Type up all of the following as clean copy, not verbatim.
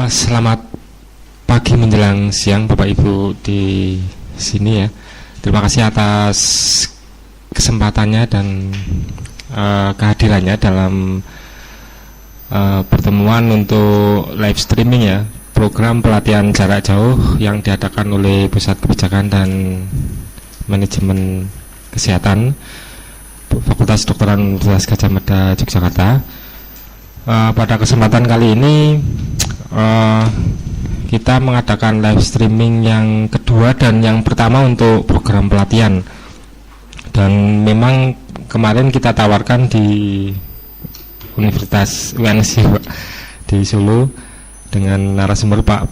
Selamat pagi menjelang siang Bapak Ibu di sini ya. Terima kasih atas kesempatannya dan kehadirannya dalam pertemuan untuk live streaming ya, program pelatihan jarak jauh yang diadakan oleh Pusat Kebijakan dan Manajemen Kesehatan Fakultas Kedokteran Universitas Gadjah Mada Yogyakarta. Pada kesempatan kali ini kita mengadakan live streaming yang kedua dan yang pertama untuk program pelatihan. Dan memang kemarin kita tawarkan di Universitas UNSI di Solo dengan narasumber Pak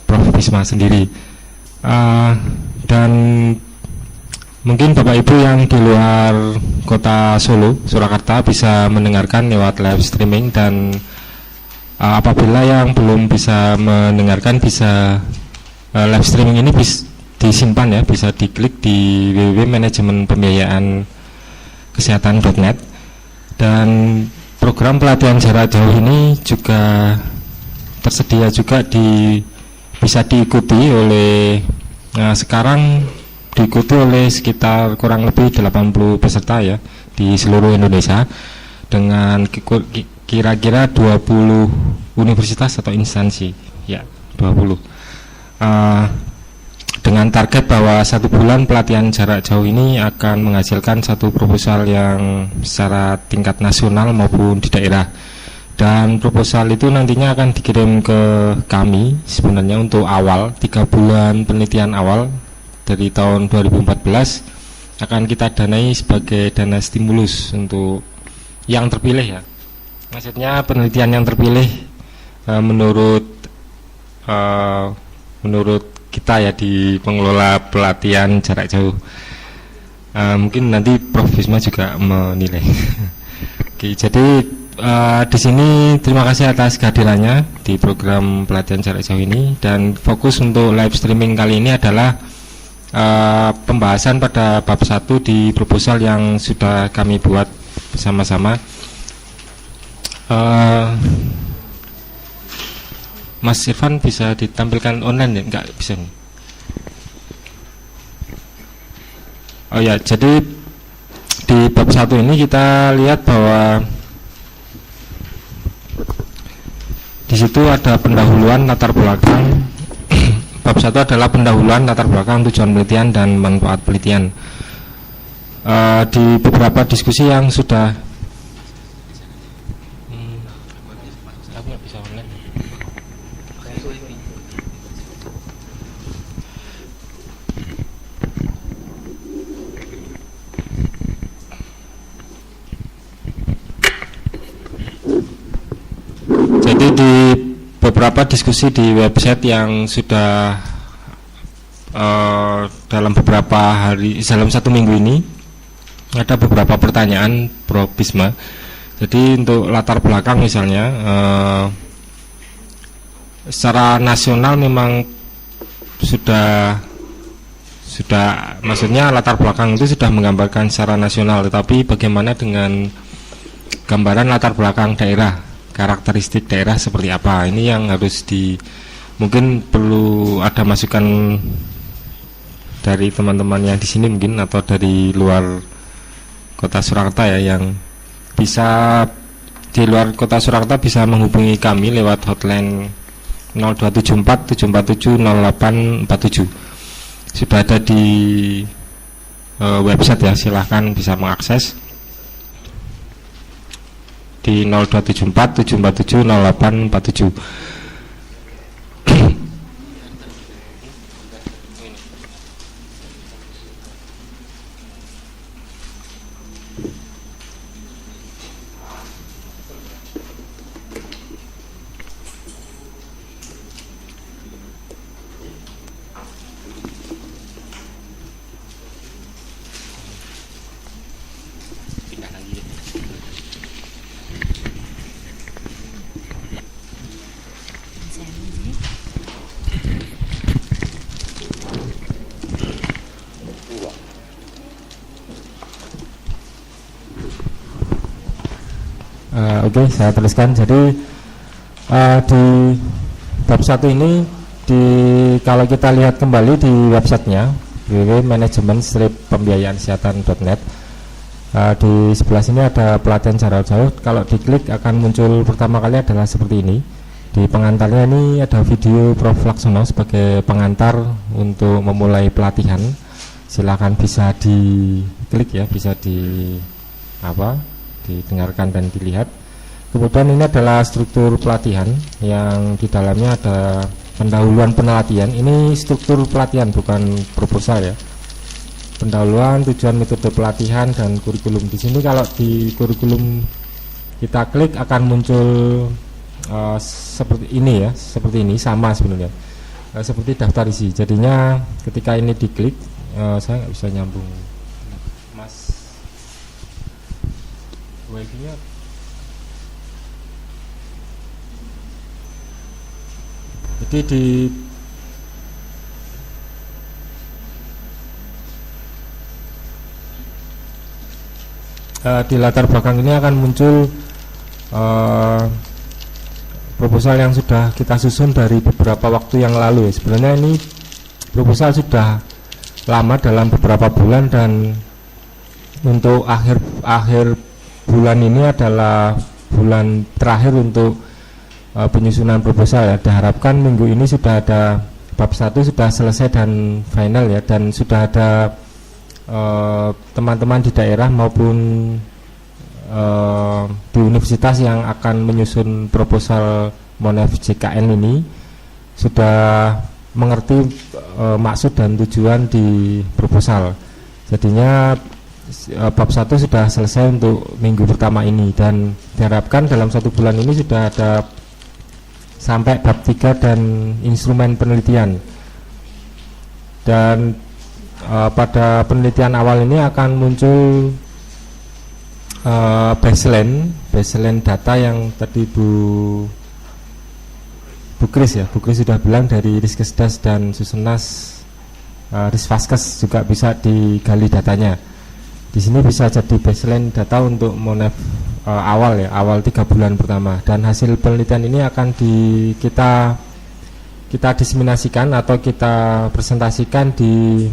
Prof. Bisma sendiri. Dan mungkin Bapak Ibu yang di luar kota Solo, Surakarta bisa mendengarkan lewat live streaming, dan apabila yang belum bisa mendengarkan bisa live streaming ini disimpan ya, bisa diklik di www.manajemenpembiayaankesehatan.net. Dan program pelatihan jarak jauh ini juga tersedia juga bisa diikuti oleh sekarang diikuti oleh sekitar kurang lebih 80 peserta ya di seluruh Indonesia, dengan kira-kira 20 universitas atau instansi ya, 20 dengan target bahwa 1 bulan pelatihan jarak jauh ini akan menghasilkan satu proposal yang secara tingkat nasional maupun di daerah. Dan proposal itu nantinya akan dikirim ke kami sebenarnya untuk awal 3 bulan penelitian awal dari tahun 2014 akan kita danai sebagai dana stimulus untuk yang terpilih ya. Maksudnya penelitian yang terpilih menurut kita ya di pengelola pelatihan jarak jauh. Mungkin nanti Prof. Bisma juga menilai. Oke, jadi di sini terima kasih atas kehadirannya di program pelatihan jarak jauh ini, dan fokus untuk live streaming kali ini adalah pembahasan pada bab 1 di proposal yang sudah kami buat bersama-sama. Mas Irfan bisa ditampilkan online ya? Enggak bisa nih. Oh ya, jadi di bab 1 ini kita lihat bahwa di situ ada pendahuluan latar belakang. Bab 1 adalah pendahuluan latar belakang tujuan penelitian dan manfaat penelitian. Di beberapa diskusi yang sudah jadi di beberapa diskusi di website yang sudah dalam beberapa hari, dalam 1 minggu ini ada beberapa pertanyaan Prof. Bisma. Jadi untuk latar belakang misalnya secara nasional memang sudah maksudnya latar belakang itu sudah menggambarkan secara nasional, tetapi bagaimana dengan gambaran latar belakang daerah, karakteristik daerah seperti apa, ini yang harus mungkin perlu ada masukan dari teman-teman yang di sini mungkin, atau dari luar kota Surakarta ya, yang bisa di luar kota Surakarta bisa menghubungi kami lewat hotline 0274 747 0847. Sudah ada di website ya, silahkan bisa mengakses di 0274 747 0847. Oke, saya tuliskan. Jadi Di bab 1 ini kalau kita lihat kembali di websitenya www.manajemen-pembiayaan-kesehatan.net, di sebelah sini ada pelatihan jarak jauh. Kalau diklik akan muncul pertama kali adalah seperti ini. Di pengantarnya ini ada video Prof. Laksono sebagai pengantar untuk memulai pelatihan. Silakan bisa diklik ya, bisa didengarkan dan dilihat. Kemudian ini adalah struktur pelatihan yang di dalamnya ada pendahuluan penelitian. Ini struktur pelatihan bukan proposal ya. Pendahuluan, tujuan, metode pelatihan, dan kurikulum. Di sini kalau di kurikulum kita klik akan muncul seperti ini ya, seperti ini, sama sebenarnya seperti daftar isi. Jadinya ketika ini diklik, saya nggak bisa nyambung, Mas. Wifi-nya jadi di latar belakang ini akan muncul proposal yang sudah kita susun dari beberapa waktu yang lalu ya. Sebenarnya ini proposal sudah lama dalam beberapa bulan, dan untuk akhir bulan ini adalah bulan terakhir untuk penyusunan proposal ya. Diharapkan minggu ini sudah ada bab 1 sudah selesai dan final ya, dan sudah ada teman-teman di daerah maupun di universitas yang akan menyusun proposal Monef JKN ini sudah mengerti maksud dan tujuan di proposal. Jadinya bab 1 sudah selesai untuk minggu pertama ini, dan diharapkan dalam 1 bulan ini sudah ada sampai bab 3 dan instrumen penelitian. Dan pada penelitian awal ini akan muncul baseline data yang tadi Bu Kris ya, Bu Kris sudah bilang dari Riskesdas dan Susenas, Risvaskes juga bisa digali datanya. Di sini bisa jadi baseline data untuk Monef awal 3 bulan pertama, dan hasil penelitian ini akan kita diseminasikan atau kita presentasikan di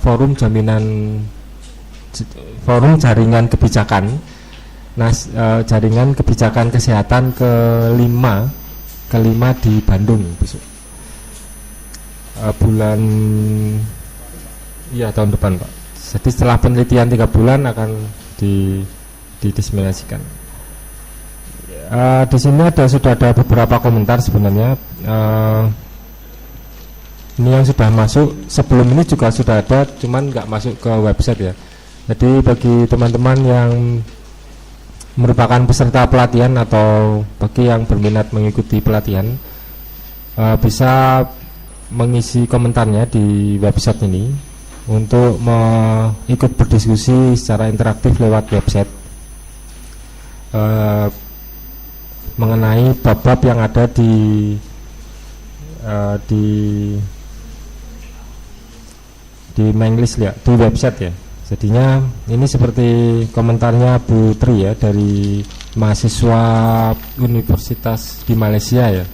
forum jaringan kebijakan, jaringan kebijakan kesehatan kelima di Bandung besok, bulan tahun depan Pak. Jadi setelah penelitian 3 bulan akan didiseminasikan. Di sini sudah ada beberapa komentar sebenarnya. Ini yang sudah masuk, sebelum ini juga sudah ada, cuman nggak masuk ke website ya. Jadi bagi teman-teman yang merupakan peserta pelatihan atau bagi yang berminat mengikuti pelatihan, bisa mengisi komentarnya di website ini untuk ikut berdiskusi secara interaktif lewat website mengenai bab-bab yang ada di main list ya, di website ya. Jadinya ini seperti komentarnya Bu Tri ya, dari mahasiswa universitas di Malaysia ya.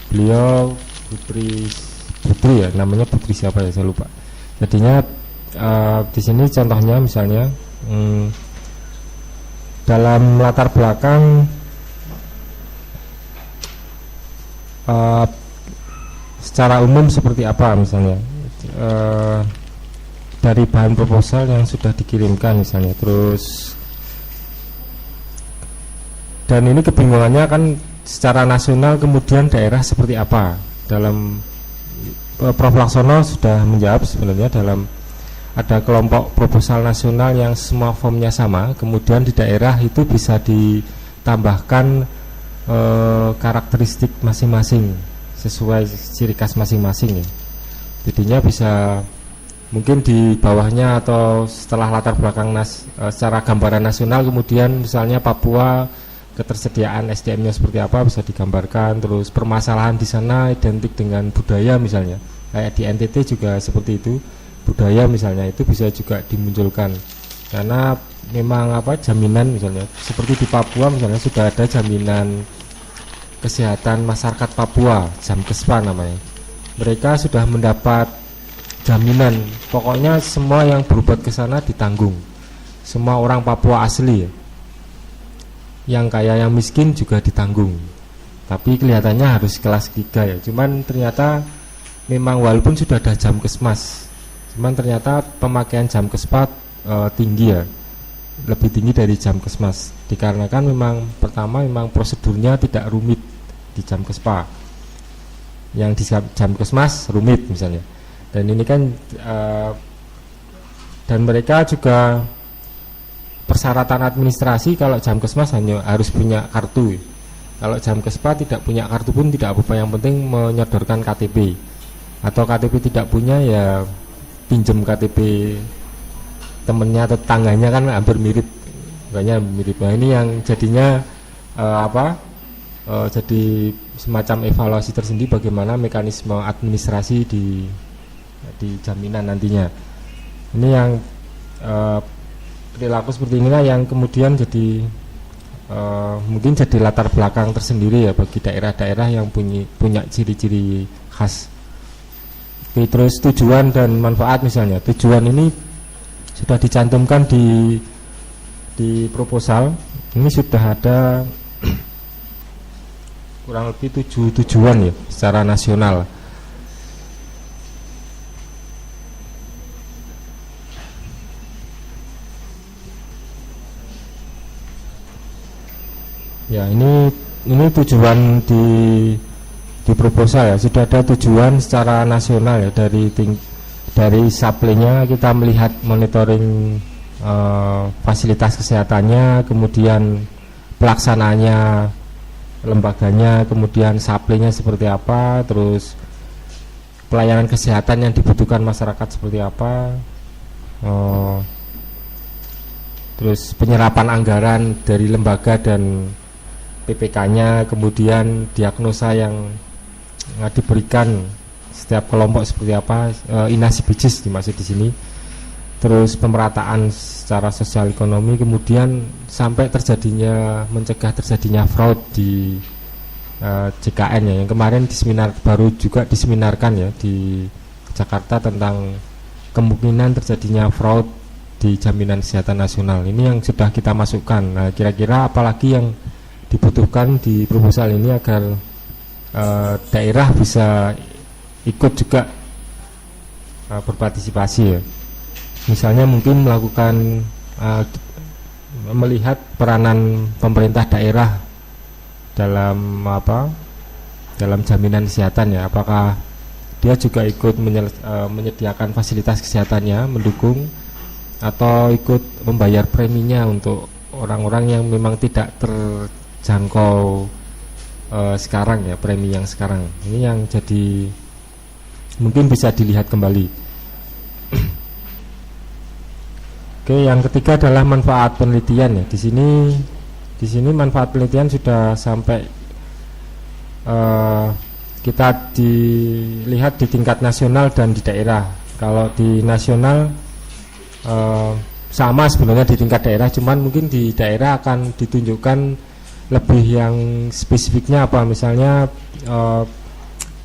Beliau Putri ya, namanya Putri siapa ya, saya lupa. Jadinya di sini contohnya misalnya dalam latar belakang secara umum seperti apa misalnya, dari bahan proposal yang sudah dikirimkan misalnya, terus dan ini kebingungannya kan secara nasional kemudian daerah seperti apa. Dalam Prof. Laksono sudah menjawab sebenarnya, dalam ada kelompok proposal nasional yang semua formnya sama, kemudian di daerah itu bisa ditambahkan karakteristik masing-masing sesuai ciri khas masing-masing ya. Jadinya bisa mungkin di bawahnya atau setelah latar belakang secara gambaran nasional, kemudian misalnya Papua ketersediaan SDM-nya seperti apa bisa digambarkan, terus permasalahan di sana identik dengan budaya misalnya, kayak di NTT juga seperti itu, budaya misalnya itu bisa juga dimunculkan, karena memang jaminan misalnya seperti di Papua misalnya sudah ada jaminan Kesehatan Masyarakat Papua, Jamkespa namanya. Mereka sudah mendapat jaminan, pokoknya semua yang berobat ke sana ditanggung. Semua orang Papua asli ya. Yang kaya yang miskin juga ditanggung. Tapi kelihatannya harus kelas 3 ya. Cuman ternyata memang walaupun sudah ada Jamkesmas, cuman ternyata pemakaian Jamkespa tinggi ya. Lebih tinggi dari Jamkesmas, dikarenakan memang pertama memang prosedurnya tidak rumit di Jamkespa, yang di Jamkesmas rumit misalnya. Dan ini kan dan mereka juga persyaratan administrasi, kalau Jamkesmas hanya harus punya kartu. Kalau Jamkespa tidak punya kartu pun tidak apa-apa, yang penting menyodorkan KTP, atau KTP tidak punya ya pinjam KTP temennya atau tetangganya, kan hampir mirip, banyak mirip. Nah ini yang jadinya jadi semacam evaluasi tersendiri bagaimana mekanisme administrasi di jaminan nantinya. Ini yang perilaku seperti inilah yang kemudian jadi mungkin jadi latar belakang tersendiri ya bagi daerah-daerah yang punya ciri-ciri khas. Oke, terus tujuan dan manfaat misalnya. Tujuan ini sudah dicantumkan di proposal. Ini sudah ada kurang lebih 7 tujuan ya secara nasional. Ya, ini tujuan di proposal ya, sudah ada tujuan secara nasional ya. Dari supply-nya kita melihat monitoring fasilitas kesehatannya, kemudian pelaksanaannya, lembaganya, kemudian supply-nya seperti apa, terus pelayanan kesehatan yang dibutuhkan masyarakat seperti apa, terus penyerapan anggaran dari lembaga dan PPK-nya, kemudian diagnosa yang diberikan setiap kelompok seperti apa, inasibijis dimaksud di sini, terus pemerataan secara sosial ekonomi, kemudian sampai mencegah terjadinya fraud di JKN ya, yang kemarin baru juga diseminarkan ya di Jakarta tentang kemungkinan terjadinya fraud di jaminan kesehatan nasional. Ini yang sudah kita masukkan. Nah, kira-kira apalagi yang dibutuhkan di proposal ini agar daerah bisa ikut juga berpartisipasi ya. Misalnya mungkin melakukan melihat peranan pemerintah daerah dalam jaminan kesehatan ya. Apakah dia juga ikut menyediakan fasilitas kesehatannya, mendukung, atau ikut membayar preminya untuk orang-orang yang memang tidak terjangkau sekarang ya, premi yang sekarang. Ini yang jadi mungkin bisa dilihat kembali. Oke, yang ketiga adalah manfaat penelitian ya. Di sini manfaat penelitian sudah sampai kita dilihat di tingkat nasional dan di daerah. Kalau di nasional sama sebenarnya di tingkat daerah, cuman mungkin di daerah akan ditunjukkan lebih yang spesifiknya apa. Misalnya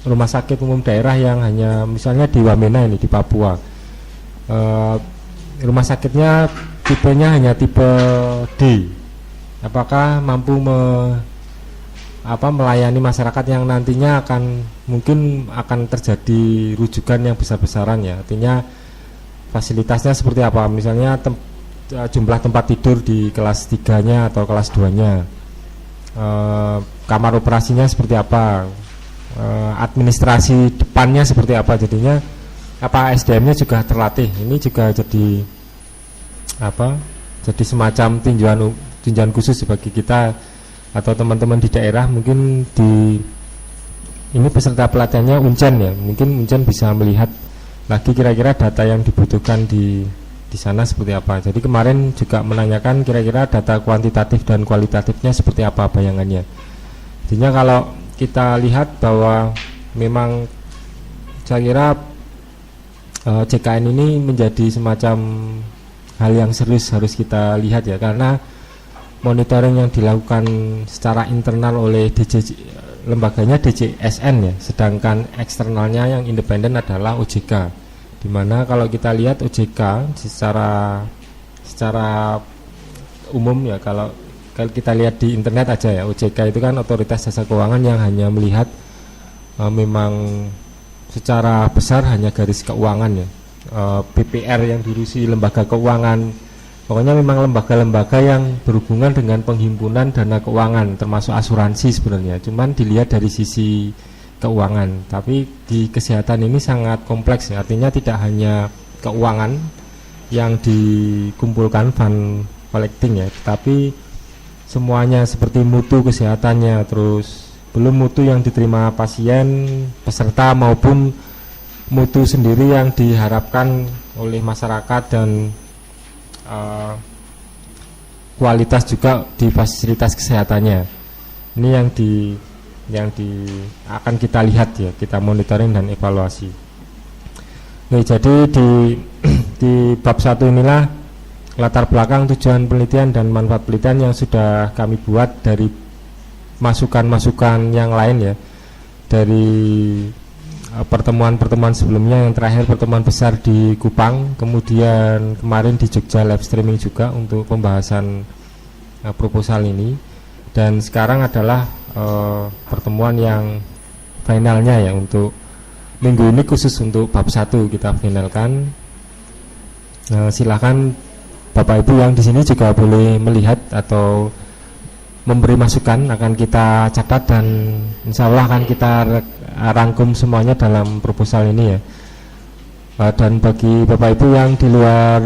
rumah sakit umum daerah yang hanya misalnya di Wamena ini di Papua, rumah sakitnya tipenya hanya tipe D, apakah mampu melayani masyarakat yang nantinya mungkin akan terjadi rujukan yang besar-besaran ya. Artinya fasilitasnya seperti apa, misalnya jumlah tempat tidur di kelas 3-nya atau kelas 2-nya, kamar operasinya seperti apa, administrasi depannya seperti apa. Jadinya apa SDM-nya juga terlatih. Ini juga jadi semacam tinjauan khusus bagi kita atau teman-teman di daerah. Mungkin ini peserta pelatihannya Uncen ya, mungkin Uncen bisa melihat lagi kira-kira data yang dibutuhkan di sana seperti apa. Jadi kemarin juga menanyakan kira-kira data kuantitatif dan kualitatifnya seperti apa bayangannya. Artinya kalau kita lihat bahwa memang saya kira JKN ini menjadi semacam hal yang serius harus kita lihat ya, karena monitoring yang dilakukan secara internal oleh lembaganya DJSN ya, sedangkan eksternalnya yang independen adalah OJK. Dimana kalau kita lihat OJK secara umum ya, kalau kita lihat di internet aja ya, OJK itu kan otoritas jasa keuangan yang hanya melihat memang secara besar hanya garis keuangan ya, BPR yang diurusi lembaga keuangan. Pokoknya memang lembaga-lembaga yang berhubungan dengan penghimpunan dana keuangan, termasuk asuransi sebenarnya. Cuman dilihat dari sisi keuangan. Tapi di kesehatan ini sangat kompleks ya. Artinya tidak hanya keuangan yang dikumpulkan fund collecting ya, tapi semuanya seperti mutu kesehatannya, terus belum mutu yang diterima pasien, peserta maupun mutu sendiri yang diharapkan oleh masyarakat dan kualitas juga di fasilitas kesehatannya. Ini yang akan kita lihat ya, kita monitoring dan evaluasi. Oke, jadi di bab 1 inilah latar belakang, tujuan penelitian dan manfaat penelitian yang sudah kami buat dari masukan-masukan yang lain ya, dari pertemuan-pertemuan sebelumnya. Yang terakhir pertemuan besar di Kupang, kemudian kemarin di Jogja live streaming juga untuk pembahasan proposal ini, dan sekarang adalah pertemuan yang finalnya ya, untuk minggu ini khusus untuk bab 1 kita finalkan. Silakan Bapak Ibu yang di sini juga boleh melihat atau memberi masukan, akan kita catat dan insya Allah akan kita rangkum semuanya dalam proposal ini ya. Dan bagi Bapak Ibu yang di luar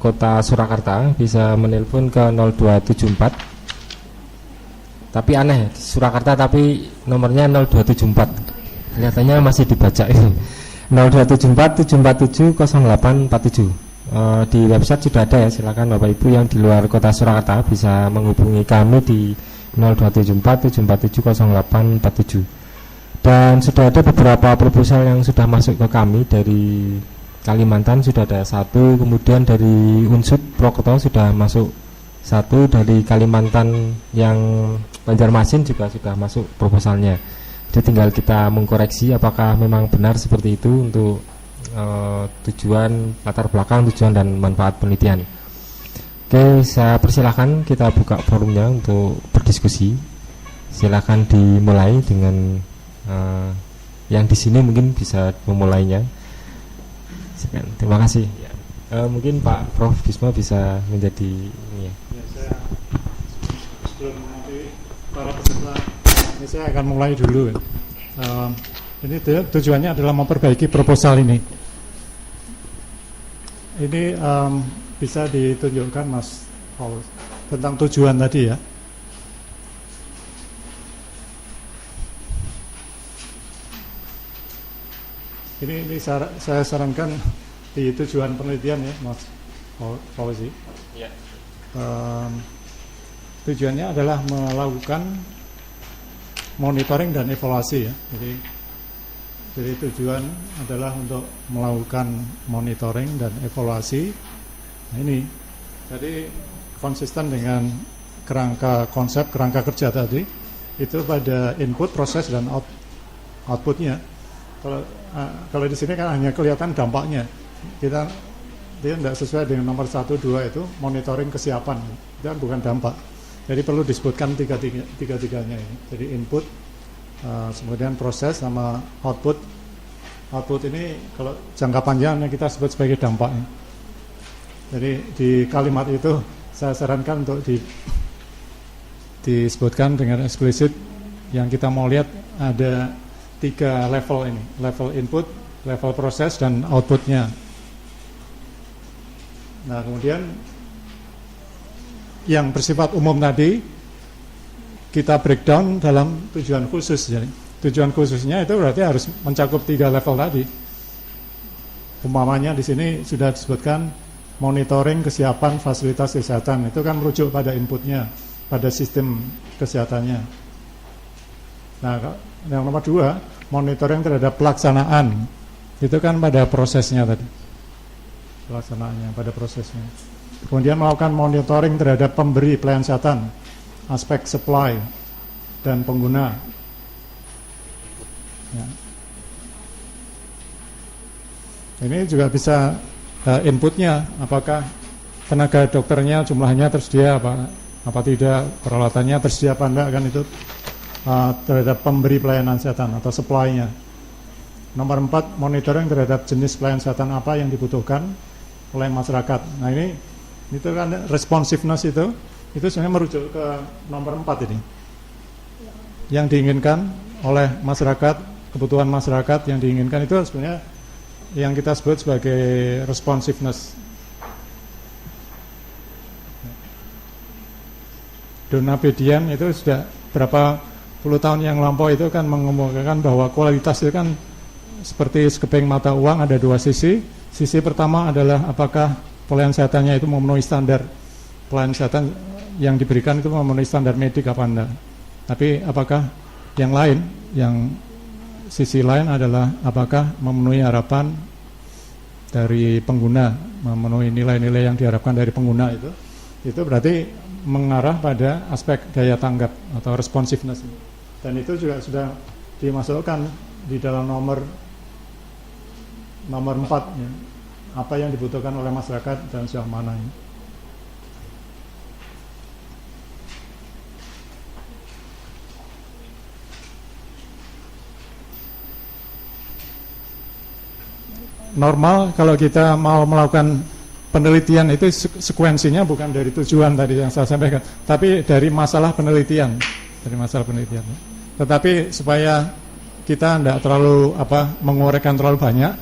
kota Surakarta bisa menelpon ke 0274. Tapi aneh, Surakarta tapi nomornya 0274. Kelihatannya masih dibaca ini. 0274 747 0847. Di website sudah ada ya, silakan Bapak Ibu yang di luar kota Surakarta bisa menghubungi kami di 0274 747 0847. Dan sudah ada beberapa proposal yang sudah masuk ke kami. Dari Kalimantan sudah ada 1, kemudian dari Unsud Prokerto sudah masuk 1, dari Kalimantan yang Banjarmasin juga sudah masuk proposalnya. Jadi tinggal kita mengkoreksi apakah memang benar seperti itu untuk tujuan, latar belakang, tujuan dan manfaat penelitian. Oke, saya persilahkan kita buka forumnya untuk berdiskusi. Silakan dimulai dengan yang di sini mungkin bisa memulainya. Terima kasih. Mungkin Pak Prof Bisma bisa menjadi ini ya. Saya sebelum nanti para peserta ini saya akan mulai dulu. Ini tujuannya adalah memperbaiki proposal ini. Ini bisa ditunjukkan Mas Paul tentang tujuan tadi ya. Ini saya sarankan di tujuan penelitian ya Mas Fauzi. Ya. Tujuannya adalah melakukan monitoring dan evaluasi ya. Jadi tujuan adalah untuk melakukan monitoring dan evaluasi. Nah ini, jadi konsisten dengan konsep kerangka kerja tadi, itu pada input, proses dan outputnya. Kalau di sini kan hanya kelihatan dampaknya. Dia tidak sesuai dengan nomor 1, 2 itu monitoring kesiapan. Itu kan bukan dampak. Jadi perlu disebutkan tiga-tiganya ini. Jadi input, kemudian proses sama output. Output ini kalau jangka panjangnya kita sebut sebagai dampaknya. Jadi di kalimat itu saya sarankan untuk disebutkan dengan eksplisit. Yang kita mau lihat ada 3 level ini, level input, level proses dan outputnya. Nah kemudian yang bersifat umum tadi kita breakdown dalam tujuan khusus. Jadi tujuan khususnya itu berarti harus mencakup 3 level tadi. Umpamanya di sini sudah disebutkan monitoring kesiapan fasilitas kesehatan, itu kan merujuk pada inputnya, pada sistem kesehatannya. Nah yang nomor 2, monitoring terhadap pelaksanaan, itu kan pada prosesnya tadi, pelaksanaannya pada prosesnya. Kemudian melakukan monitoring terhadap pemberi pelayanan kesehatan, aspek supply dan pengguna. Ya. Ini juga bisa inputnya, apakah tenaga dokternya jumlahnya tersedia apa tidak, peralatannya tersedia apa enggak, kan itu terhadap pemberi pelayanan kesehatan atau supply-nya. Nomor 4, monitoring terhadap jenis pelayanan kesehatan apa yang dibutuhkan oleh masyarakat. Nah ini itu kan responsiveness itu sebenarnya merujuk ke nomor 4 ini. Yang diinginkan oleh masyarakat, kebutuhan masyarakat yang diinginkan itu sebenarnya yang kita sebut sebagai responsiveness. Dona Bedian itu sudah berapa puluh tahun yang lampau itu kan mengemukakan bahwa kualitas itu kan seperti sekeping mata uang, ada dua sisi. Sisi pertama adalah apakah pelayanan kesehatannya itu memenuhi standar pelayanan kesehatan yang diberikan itu memenuhi standar medik apa enggak. Tapi apakah yang lain, yang sisi lain adalah apakah memenuhi harapan dari pengguna, memenuhi nilai-nilai yang diharapkan dari pengguna itu berarti mengarah pada aspek daya tanggap atau responsiveness. Dan itu juga sudah dimasukkan di dalam nomor 4 ya, apa yang dibutuhkan oleh masyarakat dan sejauh mana ini. Normal kalau kita mau melakukan penelitian itu sekuensinya bukan dari tujuan tadi yang saya sampaikan, tapi dari masalah penelitian, Tetapi supaya kita tidak terlalu menguraikan terlalu banyak,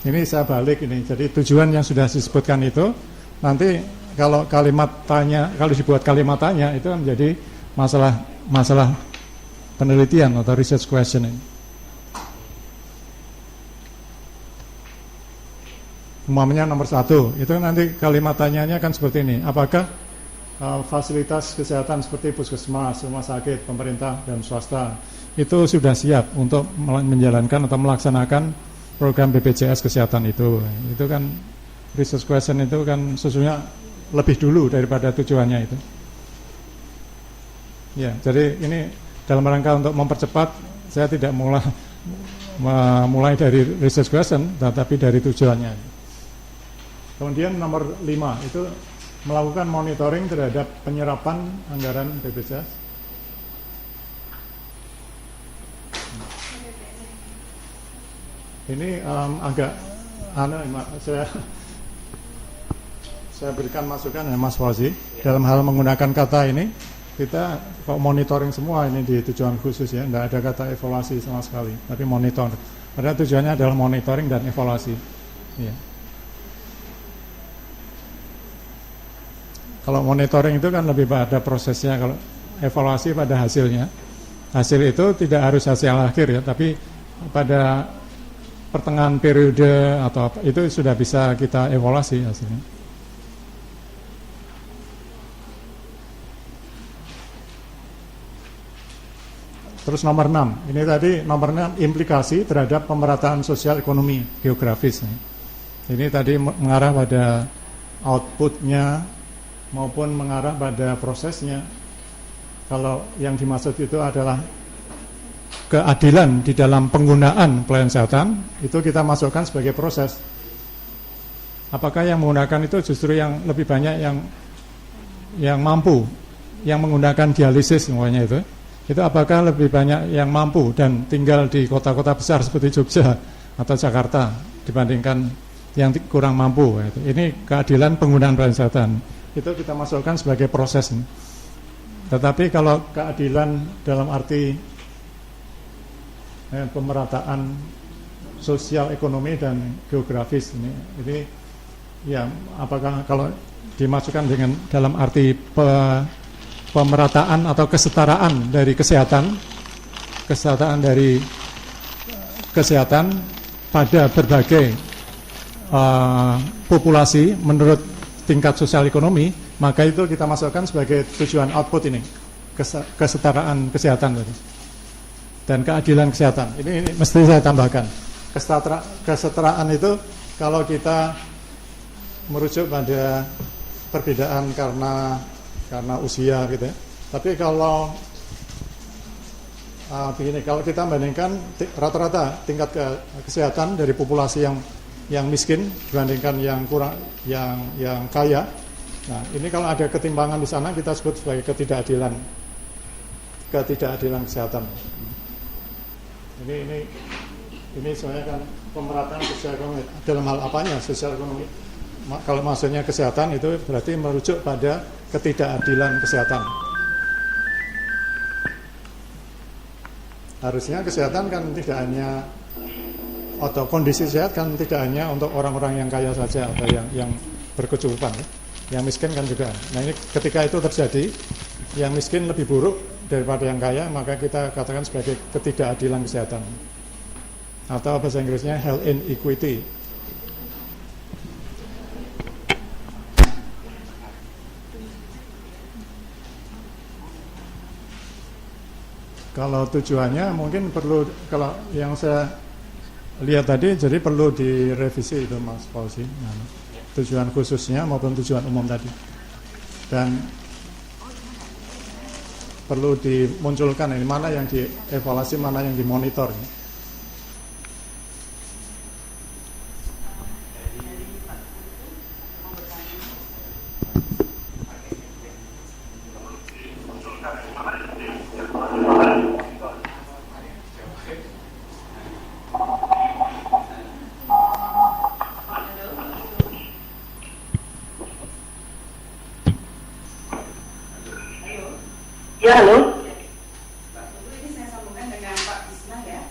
ini saya balik ini. Jadi tujuan yang sudah disebutkan itu nanti kalau dibuat kalimat tanya itu menjadi masalah penelitian atau research question ini. Umpamanya nomor 1 itu nanti kalimat tanyanya kan seperti ini, apakah fasilitas kesehatan seperti puskesmas, rumah sakit, pemerintah dan swasta itu sudah siap untuk menjalankan atau melaksanakan program BPJS kesehatan itu kan research question itu kan sesungguhnya lebih dulu daripada tujuannya itu. Ya, jadi ini dalam rangka untuk mempercepat, saya tidak mulai dari research question, tetapi dari tujuannya. Kemudian nomor 5 itu melakukan monitoring terhadap penyerapan anggaran BPJS. Ini agak saya berikan masukan ya Mas Fauzi dalam hal menggunakan kata ini. Kita kok monitoring semua ini di tujuan khusus ya, tidak ada kata evaluasi sama sekali, tapi monitor. Padahal tujuannya adalah monitoring dan evaluasi. Ya. Kalau monitoring itu kan lebih pada prosesnya, kalau evaluasi pada hasilnya. Hasil itu tidak harus hasil akhir ya, tapi pada pertengahan periode atau apa, itu sudah bisa kita evaluasi hasilnya. Terus nomor 6, ini tadi nomor 6 implikasi terhadap pemerataan sosial ekonomi geografis. Ini tadi mengarah pada outputnya maupun mengarah pada prosesnya. Kalau yang dimaksud itu adalah keadilan di dalam penggunaan pelayanan kesehatan, itu kita masukkan sebagai proses. Apakah yang menggunakan itu justru yang lebih banyak yang mampu, yang menggunakan dialisis semuanya itu apakah lebih banyak yang mampu dan tinggal di kota-kota besar seperti Jogja atau Jakarta dibandingkan yang kurang mampu. Ini keadilan penggunaan pelayanan kesehatan. Itu kita masukkan sebagai proses. Tetapi kalau keadilan dalam arti pemerataan sosial ekonomi dan geografis ini ya apakah kalau dimasukkan dengan dalam arti pemerataan atau kesetaraan dari kesehatan pada berbagai populasi menurut tingkat sosial ekonomi, maka itu kita masukkan sebagai tujuan output ini, kesetaraan kesehatan dan keadilan kesehatan. Ini mesti saya tambahkan. Kesetaraan itu kalau kita merujuk pada perbedaan karena usia gitu ya. Tapi kalau begini, kalau kita bandingkan rata-rata tingkat kesehatan dari populasi yang miskin dibandingkan yang kurang yang kaya. Nah, ini kalau ada ketimpangan di sana kita sebut sebagai ketidakadilan kesehatan. Ini sebenarnya kan pemerataan sosial ekonomi dalam hal apanya sosial ekonomi. Kalau maksudnya kesehatan itu berarti merujuk pada ketidakadilan kesehatan. Harusnya kesehatan kan tidak hanya atau kondisi sehat kan tidak hanya untuk orang-orang yang kaya saja atau yang berkecukupan ya. Yang miskin kan juga. Nah ini ketika itu terjadi, yang miskin lebih buruk daripada yang kaya, maka kita katakan sebagai ketidakadilan kesehatan. Atau bahasa Inggrisnya health inequity. Kalau tujuannya mungkin perlu, kalau yang saya lihat tadi, jadi perlu direvisi itu Mas Fauzi. Nah, tujuan khususnya maupun tujuan umum tadi, dan perlu dimunculkan ini mana yang dievaluasi, mana yang dimonitor. Ya, halo. Pak Putu, ini saya sambungkan dengan Pak Bisma ya.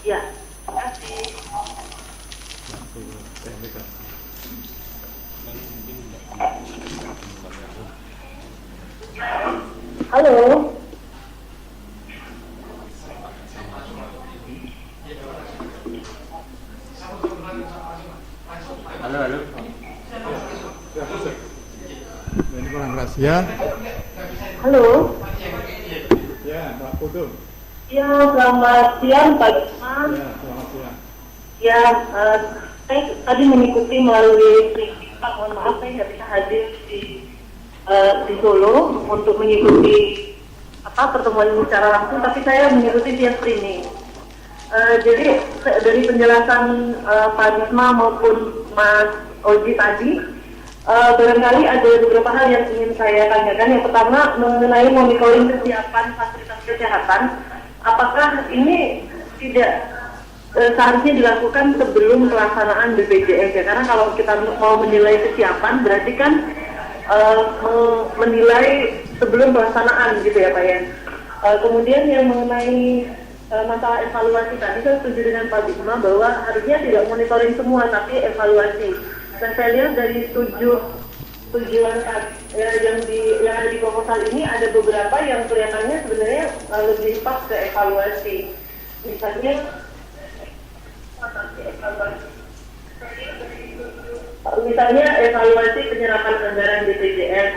Ya, terima kasih. Halo. Halo. Ini kurang keras ya. Halo. Ya, Pak Putu. Ya, selamat siang Pak Bisma. Ya, selamat siang. Ya, saya tadi mengikuti melalui Pak, mohon maaf saya nggak bisa hadir di Solo untuk mengikuti pertemuan ini secara langsung, tapi saya mengikuti via streaming. Jadi dari penjelasan Pak Bisma maupun Mas Oji tadi, barangkali ada beberapa hal yang ingin saya tanyakan. Yang pertama mengenai monitoring kesiapan fasilitas kesehatan, apakah ini tidak seharusnya dilakukan sebelum pelaksanaan BPJS ya? Karena kalau kita mau menilai kesiapan berarti kan menilai sebelum pelaksanaan gitu ya Pak ya. Kemudian yang mengenai masalah evaluasi tadi, saya setuju dengan Pak Bisma bahwa harusnya tidak monitoring semua tapi evaluasi. Dan saya lihat dari tujuan yang ada di proposal ini ada beberapa yang kelihatannya sebenarnya lebih pas ke evaluasi. Misalnya evaluasi penyerapan anggaran BPJS.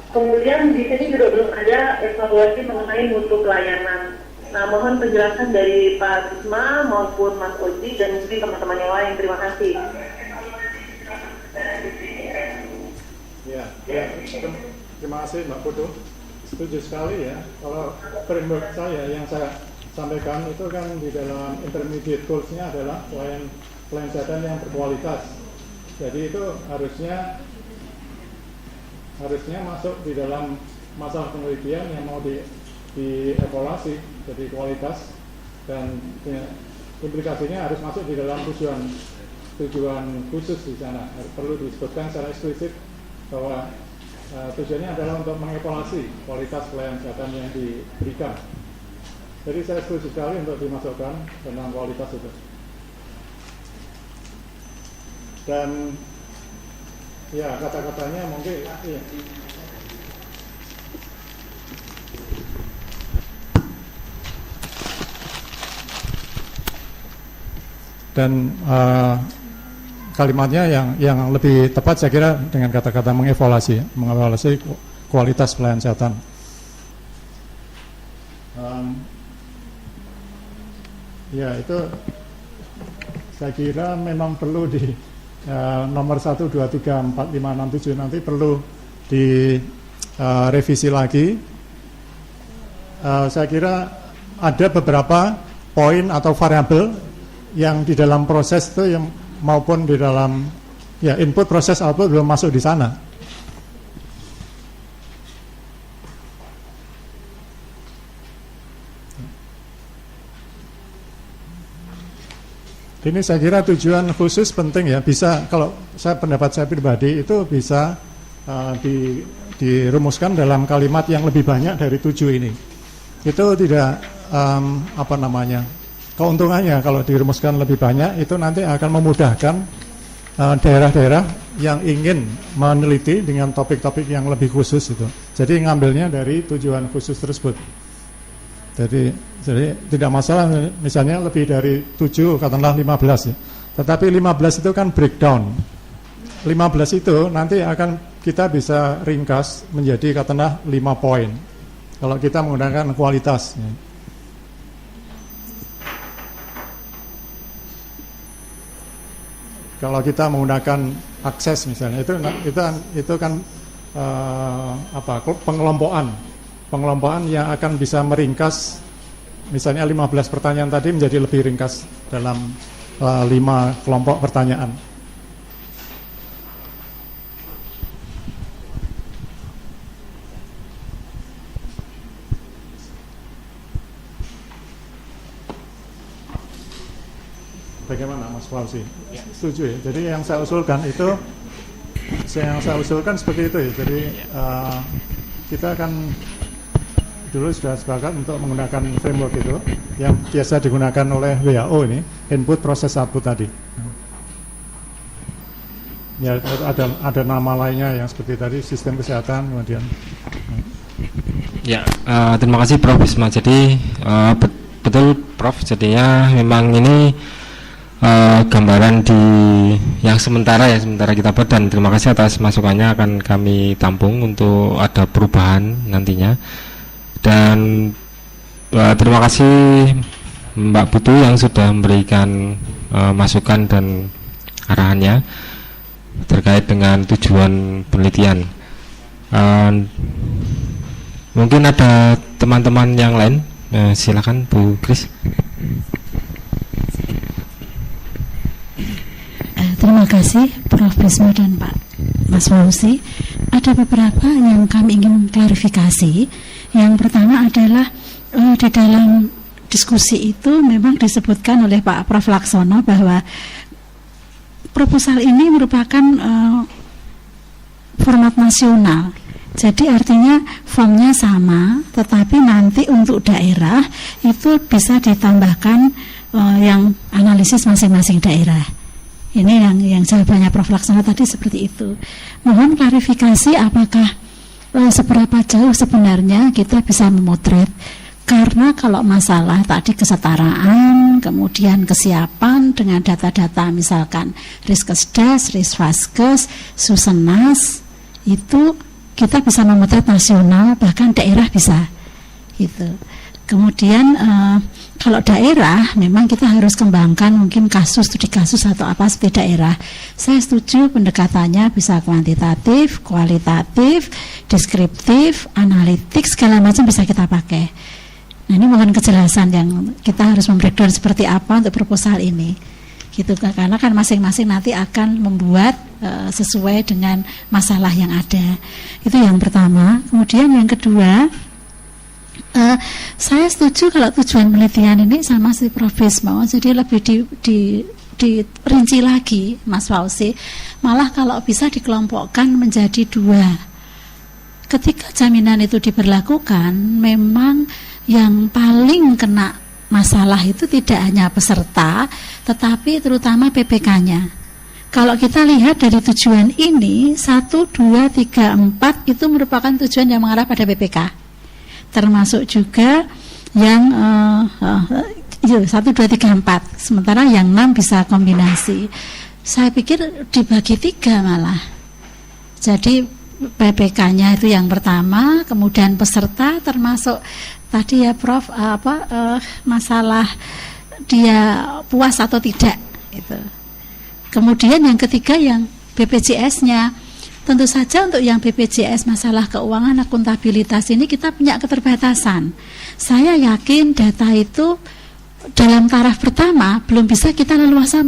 Kemudian di sini juga belum ada evaluasi mengenai mutu pelayanan. Nah, mohon penjelasan dari Pak Bisma maupun Mas Oji dan mungkin teman-teman yang lain. Terima kasih. Ya, terima kasih Mbak Putu. Setuju sekali ya. Kalau framework saya yang saya sampaikan itu kan di dalam intermediate goals-nya adalah pelayanan kesehatan yang berkualitas. Jadi itu harusnya masuk di dalam masalah penelitian yang mau dievaluasi, jadi kualitas, dan implikasinya harus masuk di dalam tujuan khusus di sana. Perlu disebutkan secara eksplisit bahwa tujuannya adalah untuk mengevaluasi kualitas pelayanan kesehatan yang diberikan. Jadi saya setuju sekali untuk dimasukkan tentang kualitas itu. Dan ya kata-katanya mungkin iya. Dan kalimatnya yang lebih tepat saya kira dengan kata-kata mengevaluasi kualitas pelayanan kesehatan. Ya itu saya kira memang perlu nomor 1, 2, 3, 4, 5, 6, 7 nanti perlu direvisi lagi. Saya kira ada beberapa poin atau variabel yang di dalam proses itu yang maupun di dalam input proses output belum masuk di sana. Ini saya kira tujuan khusus penting ya, bisa kalau pendapat saya pribadi itu bisa dirumuskan dalam kalimat yang lebih banyak dari 7 ini. Itu tidak keuntungannya kalau dirumuskan lebih banyak itu nanti akan memudahkan daerah-daerah yang ingin meneliti dengan topik-topik yang lebih khusus itu. Jadi ngambilnya dari tujuan khusus tersebut. Jadi tidak masalah misalnya lebih dari 7 katakanlah 15 ya. Tetapi 15 itu kan breakdown. 15 itu nanti akan kita bisa ringkas menjadi katakanlah 5 poin. Kalau kita menggunakan kualitas ya. Kalau kita menggunakan akses misalnya itu kan pengelompokan yang akan bisa meringkas misalnya 15 pertanyaan tadi menjadi lebih ringkas dalam 5 kelompok pertanyaan. Bagaimana Mas Fauzi? Ya. Setuju ya. Jadi yang saya usulkan seperti itu ya. Jadi kita akan dulu sudah sepakat untuk menggunakan framework itu yang biasa digunakan oleh WHO ini, input proses output tadi. Ya ada nama lainnya yang seperti tadi sistem kesehatan kemudian. Ya, terima kasih Prof Bisma. Jadi betul Prof. Jadinya memang ini gambaran di yang sementara kita buat, dan terima kasih atas masukannya, akan kami tampung untuk ada perubahan nantinya. Dan terima kasih Mbak Putu yang sudah memberikan masukan dan arahannya terkait dengan tujuan penelitian. Mungkin ada teman-teman yang lain, silakan Bu Kris. Terima kasih Prof. Bisma dan Pak Mas Fauzi. Ada beberapa yang kami ingin klarifikasi. Yang pertama adalah di dalam diskusi itu memang disebutkan oleh Pak Prof. Laksono bahwa proposal ini merupakan format nasional. Jadi artinya formnya sama, tetapi nanti untuk daerah itu bisa ditambahkan yang analisis masing-masing daerah. Ini yang jawabannya Prof. Laksono tadi seperti itu. Mohon klarifikasi apakah seberapa jauh sebenarnya kita bisa memotret, karena kalau masalah tadi kesetaraan, kemudian kesiapan dengan data-data misalkan Riskesdas, Risvaskes, Susenas, itu kita bisa memotret nasional, bahkan daerah bisa gitu. Kemudian kalau daerah memang kita harus kembangkan mungkin studi kasus atau apa seperti daerah. Saya setuju pendekatannya bisa kuantitatif, kualitatif, deskriptif, analitik, segala macam bisa kita pakai. Nah ini mohon kejelasan yang kita harus membreakdown seperti apa untuk proposal ini. Gitu, karena kan masing-masing nanti akan membuat sesuai dengan masalah yang ada. Itu yang pertama. Kemudian yang kedua, saya setuju kalau tujuan penelitian ini sama si Prof. Bisma, jadi lebih dirinci lagi Mas Fauzi. Malah kalau bisa dikelompokkan menjadi 2. Ketika jaminan itu diberlakukan, memang yang paling kena masalah itu tidak hanya peserta, tetapi terutama PPK-nya. Kalau kita lihat dari tujuan ini 1, 2, 3, 4 itu merupakan tujuan yang mengarah pada PPK. Termasuk juga yang 1, 2, 3, 4. Sementara yang 6 bisa kombinasi. Saya pikir dibagi 3 malah. Jadi PPK-nya itu yang pertama, kemudian peserta termasuk tadi ya Prof, masalah dia puas atau tidak gitu. Kemudian yang ketiga yang BPJS-nya. Tentu saja untuk yang BPJS masalah keuangan akuntabilitas ini kita punya keterbatasan. Saya yakin data itu dalam taraf pertama belum bisa kita leluasa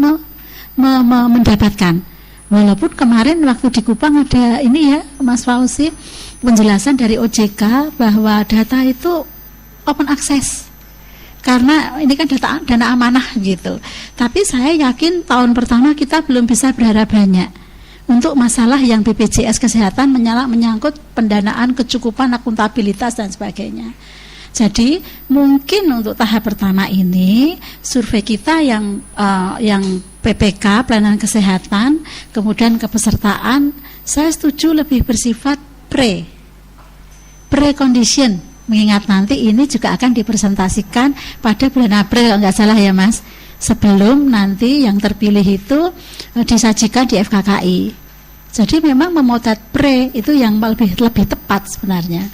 mendapatkan. Walaupun kemarin waktu di Kupang ada ini ya Mas Fauzi, penjelasan dari OJK bahwa data itu open access. Karena ini kan dana amanah gitu. Tapi saya yakin tahun pertama kita belum bisa berharap banyak. Untuk masalah yang BPJS Kesehatan menyangkut pendanaan, kecukupan, akuntabilitas dan sebagainya. Jadi mungkin untuk tahap pertama ini survei kita yang PPK, pelayanan kesehatan, kemudian kepesertaan, saya setuju lebih bersifat pre-condition, mengingat nanti ini juga akan dipresentasikan pada bulan April kalau nggak salah ya Mas, sebelum nanti yang terpilih itu disajikan di FKKI. Jadi memang memotret pre itu yang lebih tepat sebenarnya.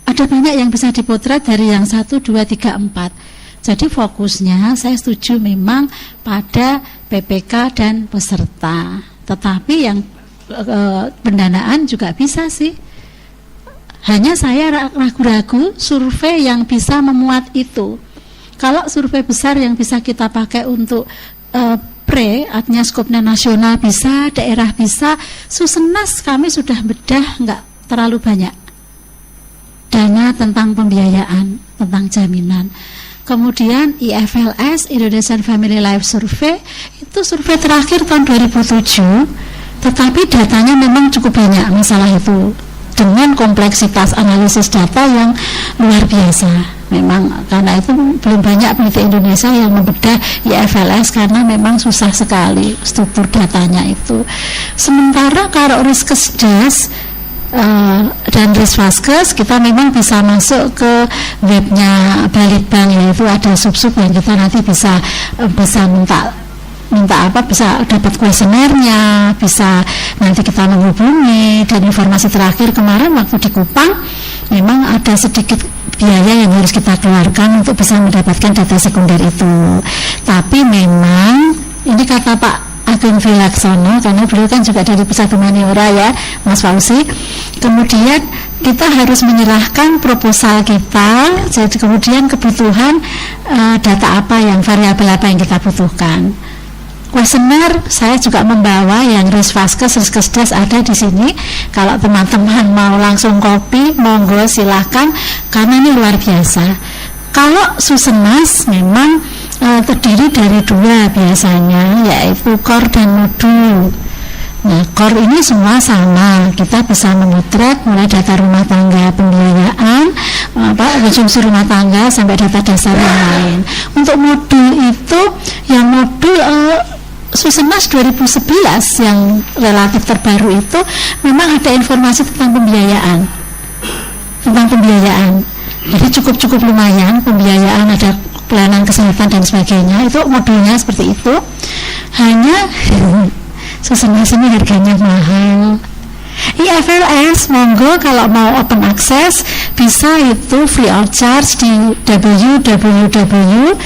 Ada banyak yang bisa dipotret dari yang 1, 2, 3, 4. Jadi fokusnya saya setuju memang pada PPK dan peserta. Tetapi yang pendanaan juga bisa sih. Hanya saya ragu-ragu survei yang bisa memuat itu. Kalau survei besar yang bisa kita pakai untuk artinya skopnya nasional bisa, daerah bisa, Susenas kami sudah bedah nggak terlalu banyak dana tentang pembiayaan, tentang jaminan. Kemudian IFLS, Indonesian Family Life Survey, itu survei terakhir tahun 2007, tetapi datanya memang cukup banyak masalah itu, dengan kompleksitas analisis data yang luar biasa. Memang karena itu belum banyak peneliti Indonesia yang membedah IFLS karena memang susah sekali struktur datanya itu. Sementara kalau Riskesdas dan Risvaskes kita memang bisa masuk ke webnya Balitbank, yaitu ada sub-sub yang kita nanti bisa minta bisa dapat kuesionernya, bisa nanti kita menghubungi. Dan informasi terakhir kemarin waktu di Kupang memang ada sedikit biaya yang harus kita keluarkan untuk bisa mendapatkan data sekunder itu. Tapi memang ini kata Pak Agung Vilaksono, karena beliau kan juga dari Pusat Humaniora ya Mas Fauzi. Kemudian kita harus menyerahkan proposal kita, jadi kemudian kebutuhan data apa yang variabel apa yang kita butuhkan. Kuesioner saya juga membawa yang Risvaskes, Riskesdas ada di sini. Kalau teman-teman mau langsung copy, monggo silahkan, karena ini luar biasa. Kalau Susenas memang terdiri dari 2 biasanya, yaitu core dan modul. Nah, core ini semua sama, kita bisa memotret mulai data rumah tangga pembiayaan, konsumsi rumah tangga sampai data dasar yang lain. Untuk modul itu, yang modul Susenas 2011 yang relatif terbaru itu memang ada informasi tentang pembiayaan. Jadi cukup lumayan pembiayaan, ada pelayanan kesehatan dan sebagainya. Itu modulnya seperti itu. Hanya Susenas ini harganya mahal. IFLS monggo kalau mau open access bisa itu free of charge di www.rand.org.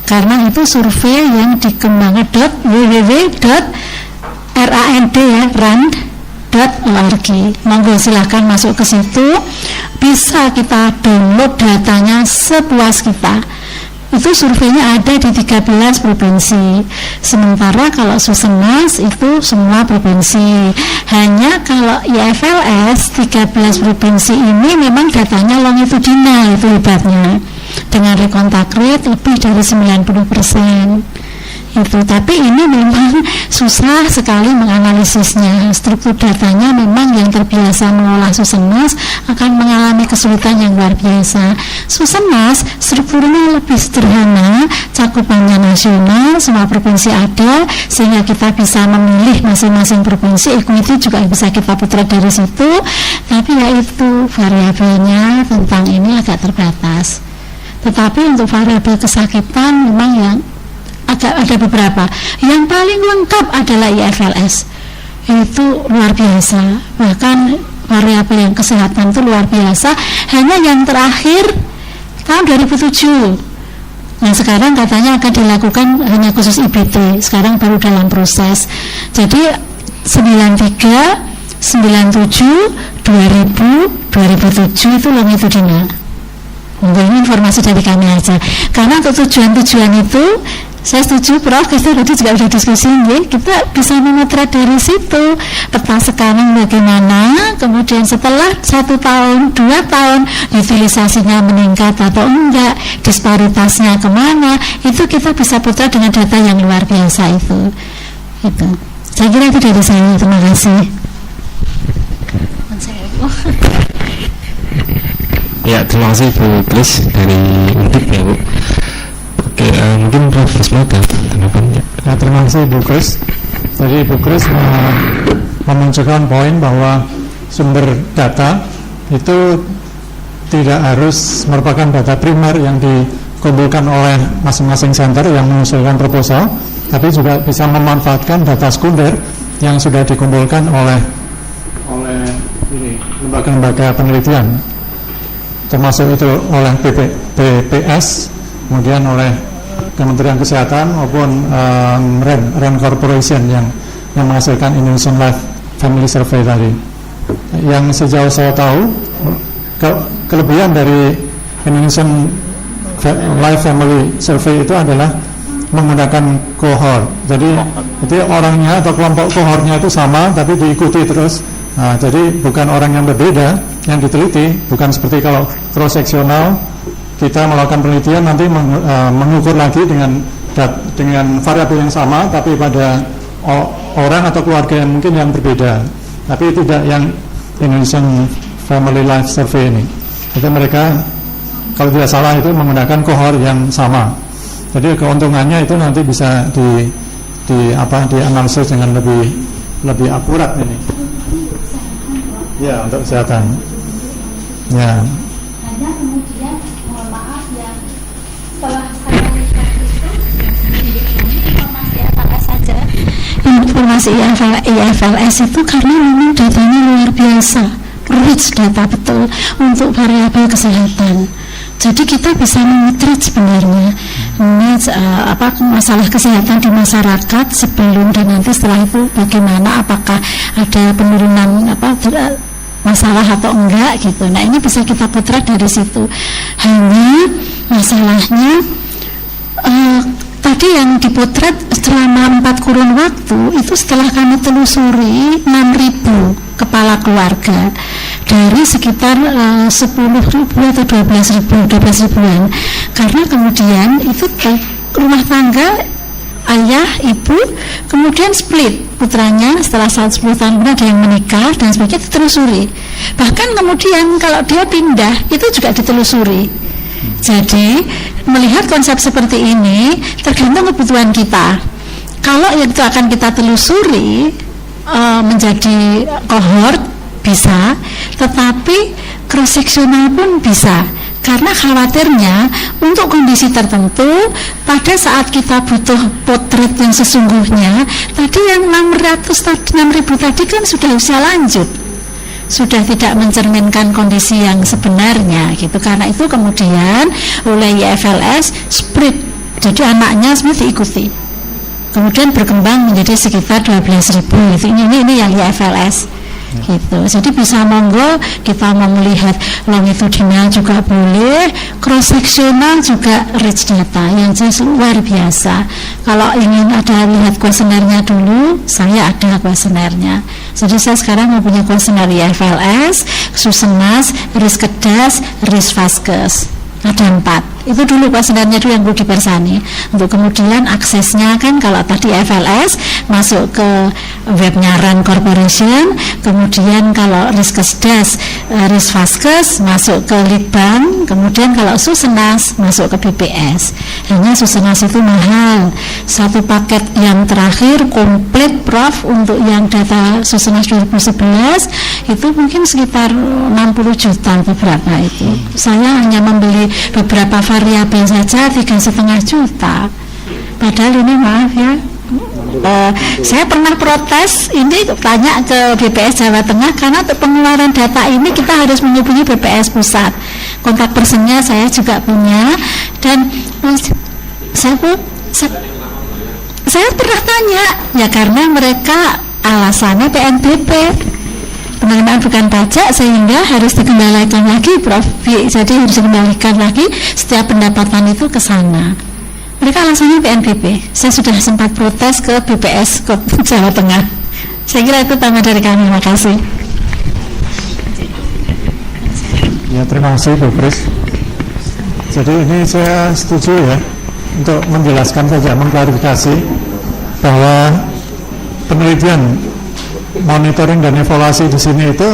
Karena itu survei yang dikembangkan www.rand.org. Monggo silahkan masuk ke situ, bisa kita download datanya sepuas kita. Itu surveinya ada di 13 provinsi. Sementara kalau Susenas itu semua provinsi. Hanya kalau IFLS 13 provinsi ini memang datanya longitudinal, itu hebatnya, dengan rekontak rate lebih dari 90%. Itu, tapi ini memang susah sekali menganalisisnya. Struktur datanya memang yang terbiasa mengolah Susenas akan mengalami kesulitan yang luar biasa. Susenas strukturnya lebih sederhana, cakupannya nasional, semua provinsi ada, sehingga kita bisa memilih masing-masing provinsi. Equity juga bisa kita putar dari situ, tapi yaitu variabelnya tentang ini agak terbatas. Tetapi untuk variabel kesakitan memang yang ada beberapa. Yang paling lengkap adalah IFLS. Itu luar biasa. Bahkan variabel yang kesehatan itu luar biasa. Hanya yang terakhir tahun 2007. Nah sekarang katanya akan dilakukan hanya khusus IBT, sekarang baru dalam proses. Jadi 93, 97, 2000, 2007 itu longitudinal. Ini informasi dari kami aja. Karena untuk tujuan-tujuan itu saya setuju Prof, kita tadi juga sudah diskusi ya, kita bisa memotret dari situ peta sekarang bagaimana, kemudian setelah 1 tahun, 2 tahun utilisasinya meningkat atau enggak, disparitasnya kemana, itu kita bisa potret dengan data yang luar biasa itu. Saya kira itu dari saya, terima kasih. Ya, terima kasih Bu Kris dari Undip ya Bu. Oke, mungkin Prof. Ismada tanggapannya. Ya, terima kasih Bu Kris. Jadi Bu Kris memunculkan poin bahwa sumber data itu tidak harus merupakan data primer yang dikumpulkan oleh masing-masing center yang mengusulkan proposal, tapi juga bisa memanfaatkan data sekunder yang sudah dikumpulkan oleh lembaga-lembaga penelitian, termasuk itu oleh BPS, kemudian oleh Kementerian Kesehatan maupun RAND Corporation yang menghasilkan Indonesian Life Family Survey tadi. Yang sejauh saya tahu, kelebihan dari Indonesian Life Family Survey itu adalah menggunakan kohort. Jadi orangnya atau kelompok kohortnya itu sama, tapi diikuti terus. Nah, jadi bukan orang yang berbeda yang diteliti, bukan seperti kalau cross-seksional kita melakukan penelitian nanti mengukur lagi dengan variabel yang sama tapi pada orang atau keluarga yang mungkin yang berbeda. Tapi tidak yang Indonesian Family Life Survey ini. Itu mereka kalau tidak salah itu menggunakan kohort yang sama. Jadi keuntungannya itu nanti bisa dianalisis dengan lebih akurat ini. Ya, untuk kesehatan. Ya. Hanya kemudian mohon maaf yang setelah saya lihat itu informasi FLS saja. Informasi IFLS itu karena memang datanya luar biasa, rich data betul untuk variabel kesehatan. Jadi kita bisa memotret sebenarnya masalah kesehatan di masyarakat sebelum dan nanti setelah itu bagaimana, apakah ada penurunan masalah atau enggak gitu. Nah ini bisa kita potret dari situ. Hanya masalahnya tadi yang dipotret selama 4 kurun waktu itu setelah kami telusuri 6.000 kepala keluarga dari sekitar 10.000 atau 12.000-an. Karena kemudian itu rumah tangga ayah, ibu, kemudian split putranya setelah 10 tahun kemudian ada yang menikah dan sebagainya, ditelusuri. Bahkan kemudian kalau dia pindah itu juga ditelusuri. Jadi melihat konsep seperti ini tergantung kebutuhan kita. Kalau yang itu akan kita telusuri menjadi kohort bisa, tetapi cross-sectional pun bisa. Karena khawatirnya untuk kondisi tertentu pada saat kita butuh potret yang sesungguhnya, tadi yang 6.000 tadi kan sudah usia lanjut, sudah tidak mencerminkan kondisi yang sebenarnya gitu. Karena itu kemudian oleh IFLS split, jadi anaknya sebenarnya diikuti, kemudian berkembang menjadi sekitar 12.000 gitu. Ini yang IFLS gitu. Jadi bisa monggo kita mau melihat longitudinal juga boleh, cross sectional juga rich data yang jelas luar biasa. Kalau ingin ada lihat kuesionernya dulu, saya ada kuesionernya. Jadi saya sekarang mempunyai kuesioner IFLS, Susenas, Riskedas, Risvaskes. Ada 4. Itu dulu kuesionernya dulu yang perlu dipersani. Untuk kemudian aksesnya kan kalau tadi FLS masuk ke webnya RAND Corporation, kemudian kalau Riskesdas, Risvaskes masuk ke Litbang, kemudian kalau Susenas masuk ke BPS. Hanya Susenas itu mahal. Satu paket yang terakhir komplit Prof untuk yang data Susenas 2011 itu mungkin sekitar 60 juta beberapa itu. Saya hanya membeli beberapa variabel saja 3,5 juta. Padahal ini maaf ya, saya pernah protes ini, tanya ke BPS Jawa Tengah karena untuk pengeluaran data ini kita harus menghubungi BPS pusat. kontak personnya saya juga punya, dan saya pernah tanya ya, karena mereka alasannya PNBP, penerimaan bukan pajak, sehingga harus dikembalikan lagi, Prof. Jadi harus dikembalikan lagi setiap pendapatan itu ke sana. Mereka alasannya PNBP. Saya sudah sempat protes ke BPS Jawa Tengah. Saya kira itu tama dari kami. Terima kasih. Ya, terima kasih Bu Pris. Jadi ini saya setuju ya, untuk menjelaskan saja, mengklarifikasi bahwa penelitian monitoring dan evaluasi di sini itu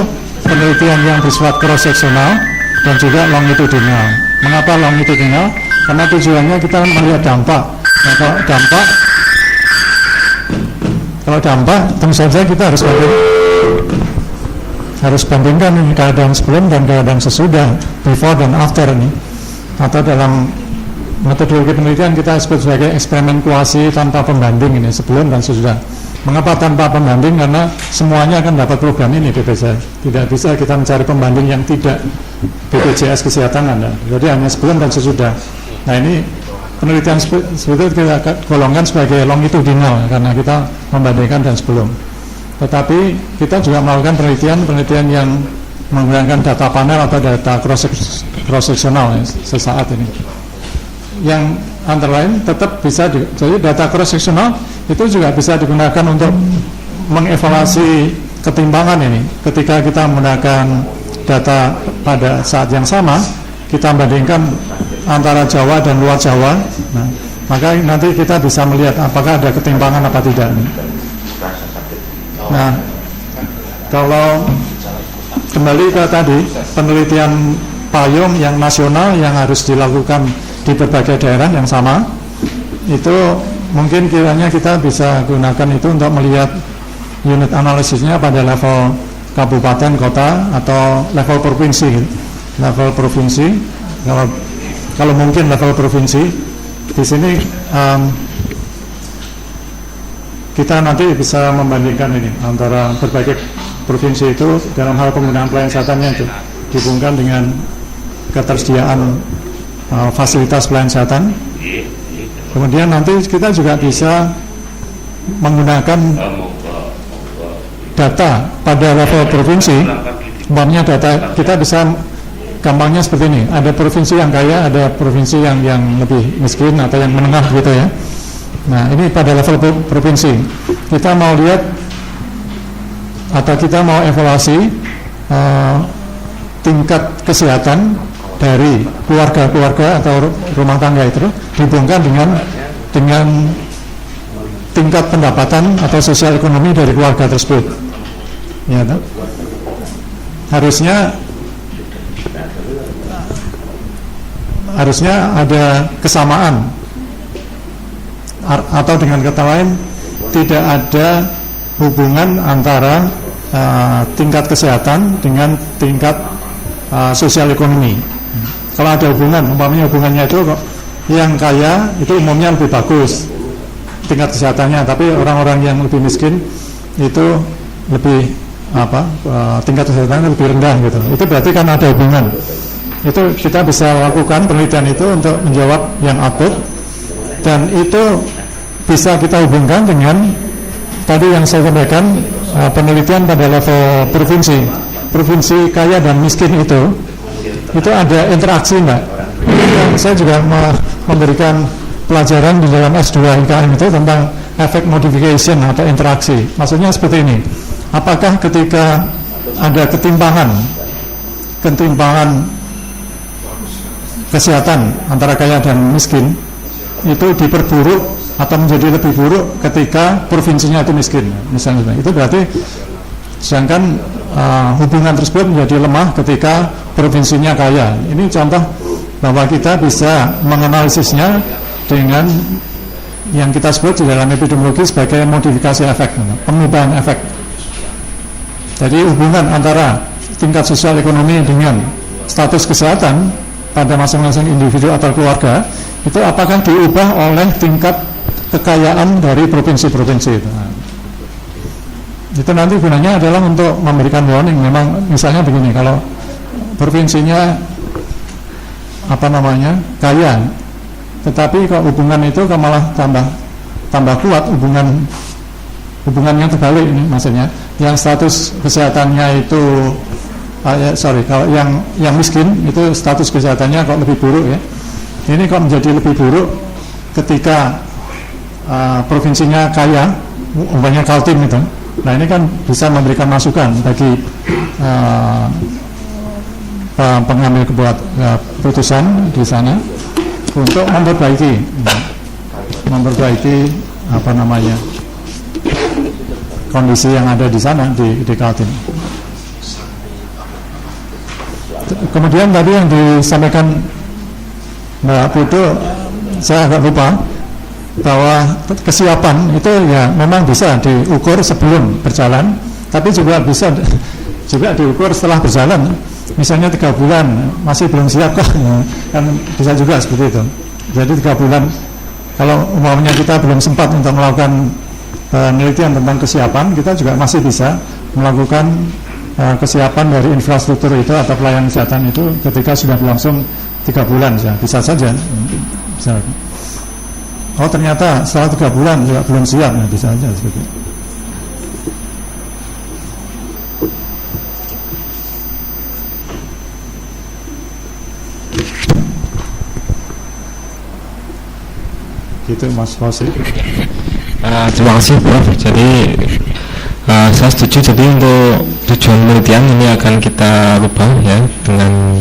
penelitian yang bersifat cross seksional dan juga longitudinal. Mengapa longitudinal? Karena tujuannya kita melihat dampak. Nah, kalau dampak tentu saja kita harus bandingkan ini keadaan sebelum dan keadaan sesudah, before dan after ini. Atau dalam metodologi penelitian kita sebut sebagai eksperimen kuasi tanpa pembanding, ini sebelum dan sesudah. Mengapa tanpa pembanding? Karena semuanya akan dapat program ini BPJS. Tidak bisa kita mencari pembanding yang tidak BPJS Kesehatan Anda. Jadi hanya sebelum dan sesudah. Nah, ini penelitian seperti kita golongkan sebagai longitudinal karena kita membandingkan dan sebelum. Tetapi kita juga melakukan penelitian yang menggunakan data panel atau data cross-sectional sesaat ini. Yang antara lain tetap bisa jadi data cross-sectional itu juga bisa digunakan untuk mengevaluasi ketimbangan ini. Ketika kita menggunakan data pada saat yang sama, kita bandingkan antara Jawa dan luar Jawa, nah, maka nanti kita bisa melihat apakah ada ketimpangan apa tidak. Nah, kalau kembali ke tadi penelitian payung yang nasional yang harus dilakukan di berbagai daerah yang sama, itu mungkin kiranya kita bisa gunakan itu untuk melihat unit analisisnya pada level kabupaten, kota, atau level provinsi. Level provinsi, kalau mungkin level provinsi, di sini kita nanti bisa membandingkan ini antara berbagai provinsi itu dalam hal penggunaan pelayanan kesehatannya itu dihubungkan dengan ketersediaan fasilitas pelayanan kesehatan. Kemudian nanti kita juga bisa menggunakan data pada level provinsi. Umpamanya data kita bisa gampangnya seperti ini, ada provinsi yang kaya, ada provinsi yang lebih miskin atau yang menengah gitu ya. Nah, ini pada level provinsi kita mau lihat atau kita mau evaluasi tingkat kesehatan dari keluarga-keluarga atau rumah tangga itu dihubungkan dengan tingkat pendapatan atau sosial ekonomi dari keluarga tersebut. Ya, harusnya ada kesamaan, atau dengan kata lain tidak ada hubungan antara tingkat kesehatan dengan tingkat sosial ekonomi. Kalau ada hubungan, umpamanya hubungannya itu yang kaya itu umumnya lebih bagus tingkat kesehatannya, tapi orang-orang yang lebih miskin itu lebih tingkat kesehatannya lebih rendah gitu. Itu berarti kan ada hubungan. Itu kita bisa lakukan penelitian itu untuk menjawab yang akut, dan itu bisa kita hubungkan dengan tadi yang saya sampaikan, penelitian pada level provinsi kaya dan miskin itu ada interaksi, Mbak. Saya juga memberikan pelajaran di dalam S2 IKM itu tentang efek modification atau interaksi. Maksudnya seperti ini, apakah ketika ada ketimpangan kesehatan antara kaya dan miskin itu diperburuk atau menjadi lebih buruk ketika provinsinya itu miskin, misalnya. Itu berarti sedangkan hubungan tersebut menjadi lemah ketika provinsinya kaya. Ini contoh bahwa kita bisa menganalisisnya dengan yang kita sebut di dalam epidemiologi sebagai modifikasi efek, pengubahan efek. Jadi hubungan antara tingkat sosial ekonomi dengan status kesehatan pada masing-masing individu atau keluarga itu apakah diubah oleh tingkat kekayaan dari provinsi-provinsi itu. Itu nanti gunanya adalah untuk memberikan warning. Memang misalnya begini, kalau provinsinya kaya, tetapi kok hubungan itu kok malah tambah kuat, hubungan yang terbalik ini maksudnya, yang status kesehatannya itu kalau yang miskin itu status kesehatannya kok lebih buruk ya. Ini kok menjadi lebih buruk ketika provinsinya kaya, umpamanya Kaltim itu. Nah ini kan bisa memberikan masukan bagi pengambil keputusan di sana untuk memperbaiki kondisi yang ada di sana di Kaltim. Kemudian tadi yang disampaikan Mbak Putu, saya agak lupa bahwa kesiapan itu ya memang bisa diukur sebelum berjalan, tapi juga bisa diukur setelah berjalan. Misalnya 3 bulan masih belum siap kok, kan bisa juga seperti itu. Jadi 3 bulan kalau umumnya kita belum sempat untuk melakukan penelitian tentang kesiapan, kita juga masih bisa melakukan kesiapan dari infrastruktur itu atau pelayanan kesehatan itu ketika sudah berlangsung 3 bulan ya, bisa saja. Bisa. Oh ternyata setelah 3 bulan juga belum siap, ya bisa saja seperti itu. Gitu Mas Fauzi. Terima kasih Prof. Jadi saya setuju, jadi untuk tujuan penelitian ini akan kita rubah ya dengan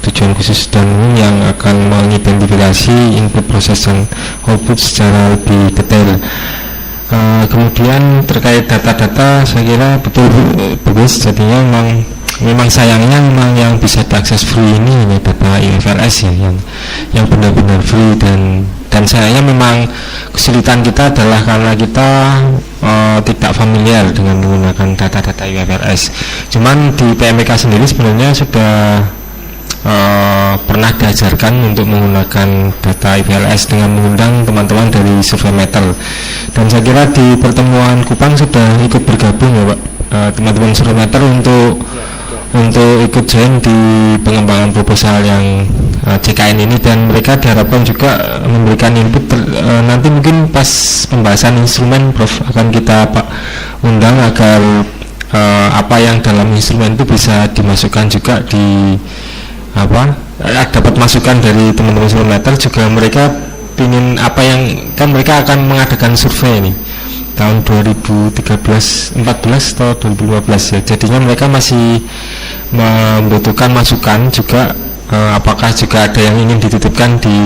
tujuan khusus dan yang akan mengidentifikasi input, proses dan output secara lebih detail. Kemudian terkait data-data saya kira betul bagus, jadinya memang sayangnya memang yang bisa diakses free ini data IFRS ya, yang benar-benar free, dan sayangnya memang kesulitan kita adalah karena kita tidak familiar dengan menggunakan data-data IFRS. Cuman di PMK sendiri sebenarnya sudah pernah diajarkan untuk menggunakan data IFRS dengan mengundang teman-teman dari Survey Metal, dan saya kira di pertemuan Kupang sudah ikut bergabung ya Pak, teman-teman Survey Metal untuk ikut join di pengembangan proposal yang CKN ini, dan mereka diharapkan juga memberikan input nanti mungkin pas pembahasan instrumen Prof akan kita undang agar apa yang dalam instrumen itu bisa dimasukkan juga di dapat masukan dari teman-teman Survey Metal juga. Mereka ingin apa yang kan mereka akan mengadakan survei ini tahun 2014 atau 2015 ya, jadinya mereka masih membutuhkan masukan juga, apakah juga ada yang ingin dititipkan di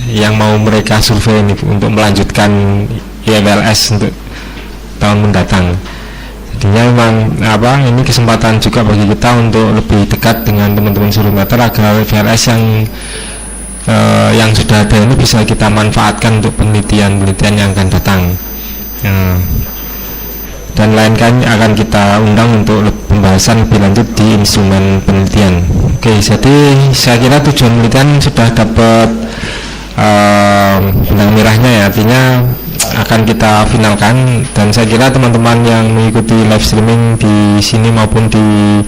yang mau mereka survei ini untuk melanjutkan IFRS untuk tahun mendatang. Jadinya memang ini kesempatan juga bagi kita untuk lebih dekat dengan teman-teman Survey Metal agar IFRS yang sudah ada ini bisa kita manfaatkan untuk penelitian yang akan datang. Dan lain kali akan kita undang untuk pembahasan lebih lanjut di instrumen penelitian. Oke, jadi saya kira tujuan penelitian sudah dapat benang merahnya ya, artinya akan kita finalkan, dan saya kira teman-teman yang mengikuti live streaming di sini maupun di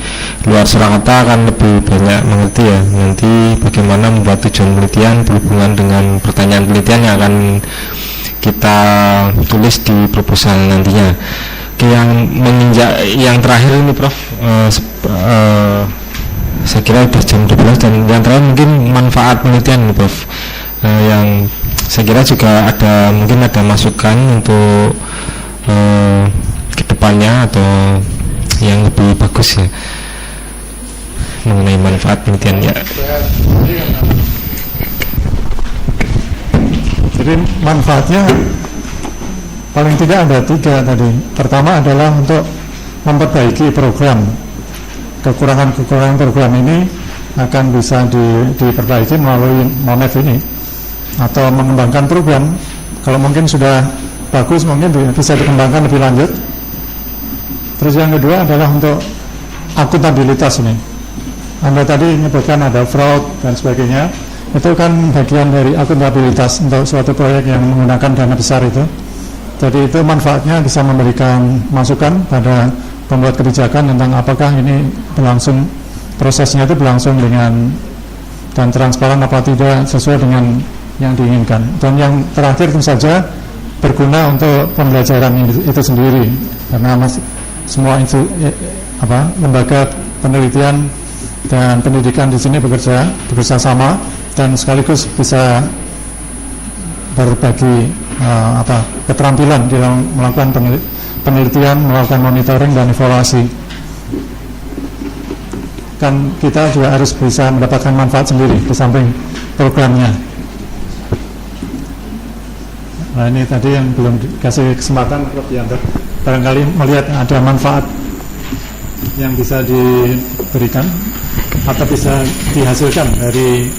luar Surakarta akan lebih banyak mengerti ya nanti bagaimana membuat tujuan penelitian berhubungan dengan pertanyaan penelitian yang akan kita tulis di proposal nantinya. Oke, yang menginjak yang terakhir ini Prof, saya kira sudah jam 12, dan yang terakhir mungkin manfaat penelitian ini Prof, yang saya kira juga mungkin ada masukan untuk kedepannya atau yang lebih bagus ya mengenai manfaat penelitian ya. Jadi manfaatnya paling tidak ada 3 tadi. Pertama adalah untuk memperbaiki program. Kekurangan program ini akan bisa diperbaiki melalui MONEF ini, atau mengembangkan program. Kalau mungkin sudah bagus mungkin bisa dikembangkan lebih lanjut. Terus yang kedua adalah untuk akuntabilitas ini. Anda tadi menyebutkan ada fraud dan sebagainya, itu kan bagian dari akuntabilitas untuk suatu proyek yang menggunakan dana besar itu. Jadi itu manfaatnya bisa memberikan masukan pada pembuat kebijakan tentang apakah ini prosesnya itu berlangsung dengan dan transparan apa tidak sesuai dengan yang diinginkan. Dan yang terakhir tentu saja berguna untuk pembelajaran itu sendiri, karena semua lembaga penelitian dan pendidikan di sini bekerja sama dan sekaligus bisa berbagi keterampilan dalam melakukan penelitian, melakukan monitoring dan evaluasi. Kan kita juga harus bisa mendapatkan manfaat sendiri di samping programnya. Nah, ini tadi yang belum dikasih kesempatan barangkali melihat ada manfaat yang bisa diberikan atau bisa dihasilkan dari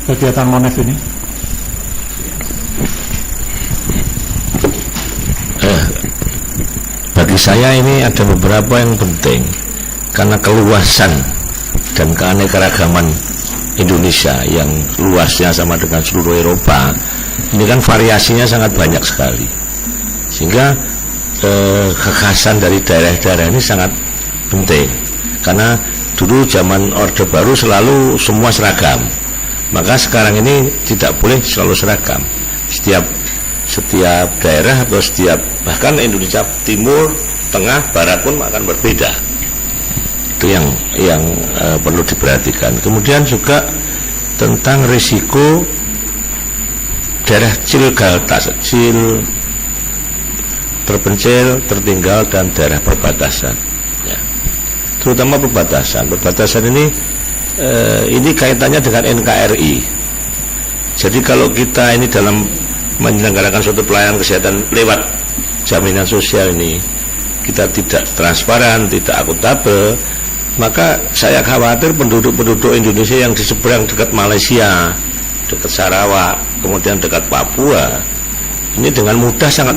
kegiatan Monef ini. Bagi saya ini ada beberapa yang penting, karena keluasan dan keanekaragaman Indonesia yang luasnya sama dengan seluruh Eropa, ini kan variasinya sangat banyak sekali, sehingga kekhasan dari daerah-daerah ini sangat penting. Karena dulu zaman Orde Baru selalu semua seragam, maka sekarang ini tidak boleh selalu seragam. Setiap daerah atau bahkan Indonesia Timur, Tengah, Barat pun akan berbeda. Itu yang perlu diperhatikan. Kemudian juga tentang risiko daerah kecil, terpencil, tertinggal, dan daerah perbatasan. Ya. Terutama perbatasan ini kaitannya dengan NKRI. Jadi kalau kita ini dalam menyelenggarakan suatu pelayanan kesehatan lewat jaminan sosial ini, kita tidak transparan, tidak akuntabel, maka saya khawatir penduduk Indonesia yang di seberang dekat Malaysia, dekat Sarawak, kemudian dekat Papua, ini dengan sangat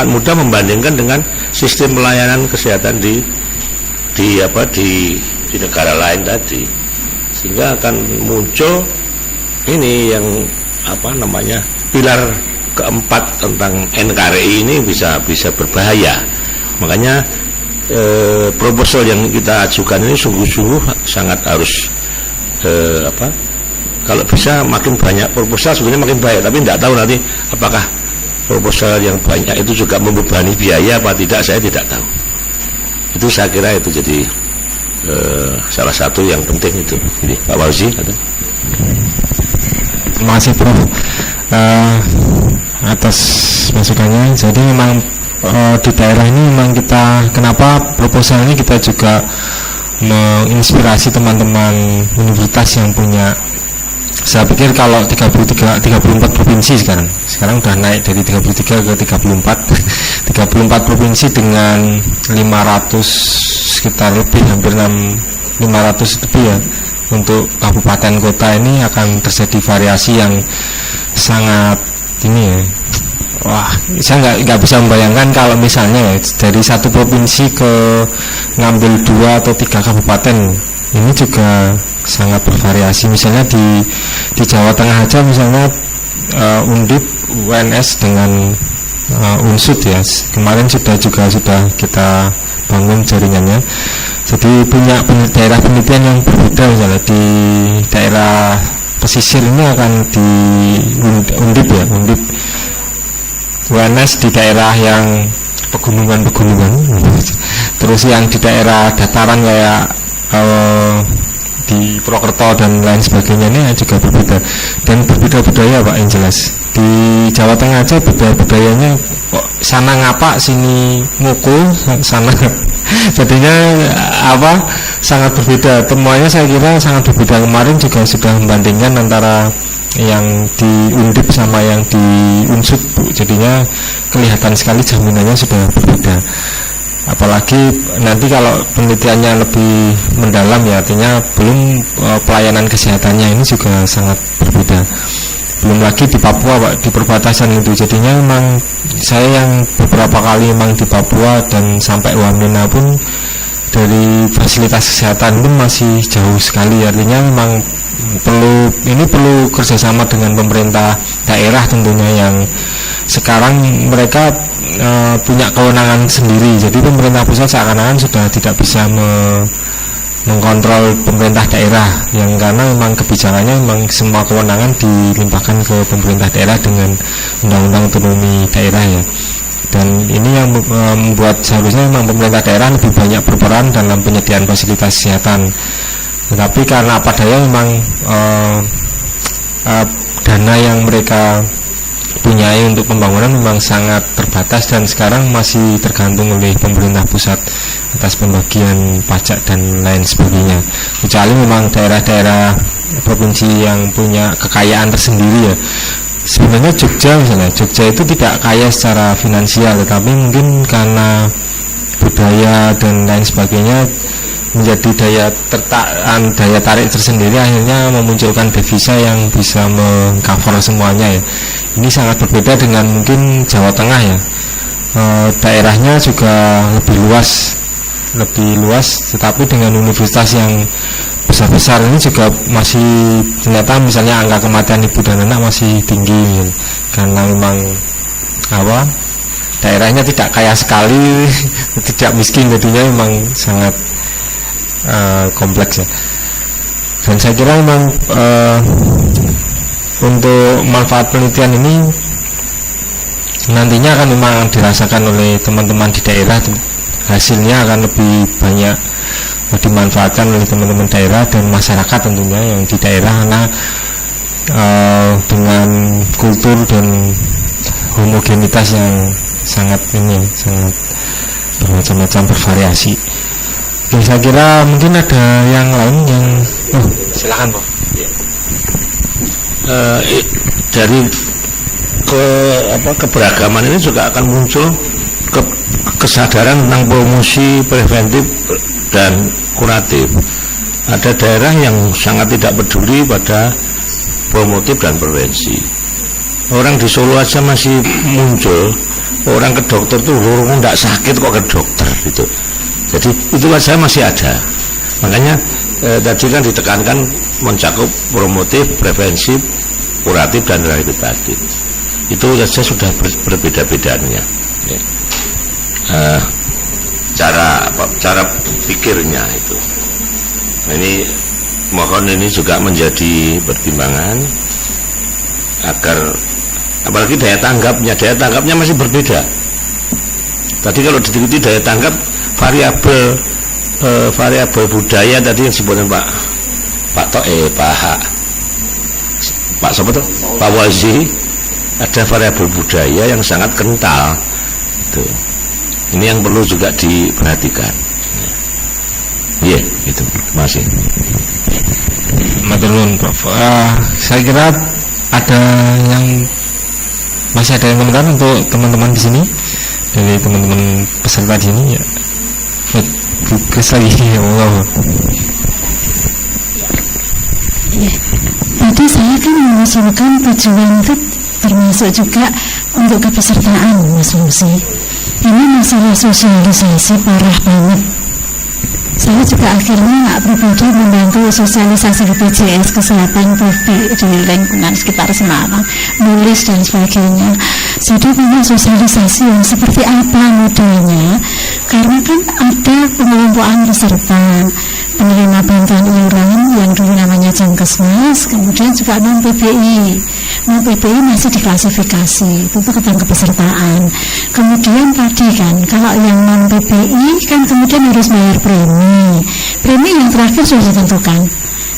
mudah membandingkan dengan sistem pelayanan kesehatan di negara lain tadi, sehingga akan muncul ini yang pilar keempat tentang NKRI ini bisa berbahaya. Makanya proposal yang kita ajukan ini sungguh-sungguh sangat harus kalau bisa makin banyak proposal sebenarnya makin baik, tapi tidak tahu nanti apakah proposal yang banyak itu juga membebani biaya apa tidak, saya tidak tahu. Itu saya kira itu jadi salah satu yang penting itu. Jadi Pak Fauzi kata. Terima kasih Prof atas masukannya. Jadi memang di daerah ini memang kenapa proposal ini kita juga menginspirasi teman-teman universitas yang punya, saya pikir kalau 34 provinsi sekarang udah naik dari 33 ke 34 34 provinsi dengan 500 sekitar lebih hampir 500 lebih ya untuk kabupaten kota, ini akan terjadi variasi yang sangat ini ya. Wah, saya nggak bisa membayangkan kalau misalnya ya, dari satu provinsi ke ngambil 2 atau 3 kabupaten, ini juga sangat bervariasi. Misalnya di Jawa Tengah aja misalnya Undip, UNS dengan Unsud ya, kemarin sudah kita bangun jaringannya. Jadi punya daerah penelitian yang berbeda. Misalnya di daerah pesisir ini akan di Undip ya, Undip. UNS di daerah yang pegunungan, terus yang di daerah dataran kayak di Purwokerto dan lain sebagainya ini juga berbeda, dan berbeda budaya Pak yang jelas. Di Jawa Tengah aja budayanya kok sana ngapak sini mukul sana jadinya sangat berbeda. Temuannya saya kira sangat berbeda. Kemarin juga sudah membandingkan antara yang di Undip sama yang di Unsud Bu. Jadinya kelihatan sekali jaminannya sudah berbeda. Apalagi nanti kalau penelitiannya lebih mendalam ya, artinya belum pelayanan kesehatannya ini juga sangat berbeda. Belum lagi di Papua Pak, di perbatasan itu. Jadinya memang saya yang beberapa kali memang di Papua dan sampai Wamena pun dari fasilitas kesehatan pun masih jauh sekali. Artinya memang perlu kerjasama dengan pemerintah daerah tentunya, yang sekarang mereka punya kewenangan sendiri. Jadi pemerintah pusat seakan-akan sudah tidak bisa mengkontrol pemerintah daerah, yang karena memang kebijakannya memang semua kewenangan dilimpahkan ke pemerintah daerah dengan undang-undang otonomi daerah ya. Dan ini yang membuat seharusnya memang pemerintah daerah lebih banyak berperan dalam penyediaan fasilitas kesehatan. Tetapi karena apa daya memang dana yang mereka punyai untuk pembangunan memang sangat terbatas dan sekarang masih tergantung oleh pemerintah pusat atas pembagian pajak dan lain sebagainya. Kecuali memang daerah-daerah provinsi yang punya kekayaan tersendiri ya. Sebenarnya Jogja itu tidak kaya secara finansial, tetapi mungkin karena budaya dan lain sebagainya menjadi daya tarik tersendiri, akhirnya memunculkan devisa yang bisa mengcover semuanya ya. Ini sangat berbeda dengan mungkin Jawa Tengah ya. Daerahnya juga lebih luas, tetapi dengan universitas yang besar-besar ini juga masih ternyata misalnya angka kematian ibu dan anak masih tinggi ya. Karena memang daerahnya tidak kaya sekali, tidak miskin, jadinya memang sangat kompleks ya. Dan saya kira memang untuk manfaat penelitian ini nantinya akan memang dirasakan oleh teman-teman di daerah, hasilnya akan lebih banyak dimanfaatkan oleh teman-teman daerah dan masyarakat tentunya yang di daerah, karena dengan kultur dan homogenitas yang sangat bermacam-macam, bervariasi. Oke, saya kira mungkin ada yang lain yang silakan Pak. Dari keberagaman ini juga akan muncul kesadaran tentang promosi preventif dan kuratif. Ada daerah yang sangat tidak peduli pada promotif dan prevensi. Orang di Solo aja masih muncul orang ke dokter tuh tidak sakit kok ke dokter gitu. Jadi itu saja masih ada. Makanya tadi kan ditekankan mencakup promotif, preventif, kuratif dan rehabilitatif. Itu saja sudah berbeda-bedanya. Cara pikirnya itu. Ini mohon ini juga menjadi pertimbangan agar apalagi daya tanggapnya masih berbeda. Tadi kalau diikuti daya tanggap variabel budaya tadi yang disebutkan Pak Wazi, ada variabel budaya yang sangat kental. Tuh. Ini yang perlu juga diperhatikan. Iya, itu. Terima kasih. Matur nuwun, Prof. Saya kira masih ada yang komentar untuk teman-teman di sini, dari teman-teman peserta di sini ya. Bukas lagi ya Allah. Ya, tadi saya kan mengusulkan tujuan itu termasuk juga untuk kepesertaan, Mas Lucy. Ini masalah sosialisasi parah banget. Saya juga akhirnya pribadi membantu sosialisasi BPJS kesehatan di lingkungan sekitar Semarang, nulis dan sebagainya. Jadi memang sosialisasi yang seperti apa modelnya, karena kan ada pengelompokan peserta, penerima bantuan iuran yang dulu namanya Jankesmas, kemudian juga non-PBI. Non-PBI masih diklasifikasi, itu tentang kepesertaan. Kemudian tadi kan, kalau yang non-PBI kan kemudian harus bayar premi yang terakhir sudah ditentukan.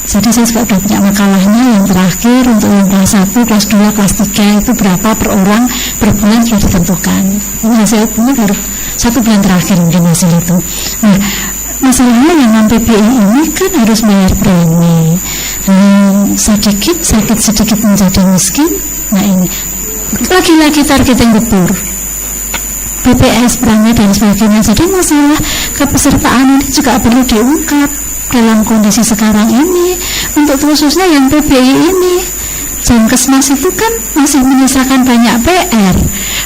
Jadi saya juga sudah punya makalahnya yang terakhir untuk yang kelas 1, kelas 2, kelas 3 itu berapa per orang per bulan sudah ditentukan. Ini hasil baru 1 bulan terakhir mungkin hasil itu. Nah, masalahnya yang non-PBI ini kan harus bayar premi. Sakit sedikit menjadi miskin. Nah ini lagi-lagi targeting gebur, BPS, perangai dan sebagainya. Jadi masalah kepesertaan ini juga perlu diungkap dalam kondisi sekarang ini, untuk khususnya yang PBI ini. Jankesmas itu kan masih menyisakan banyak PR,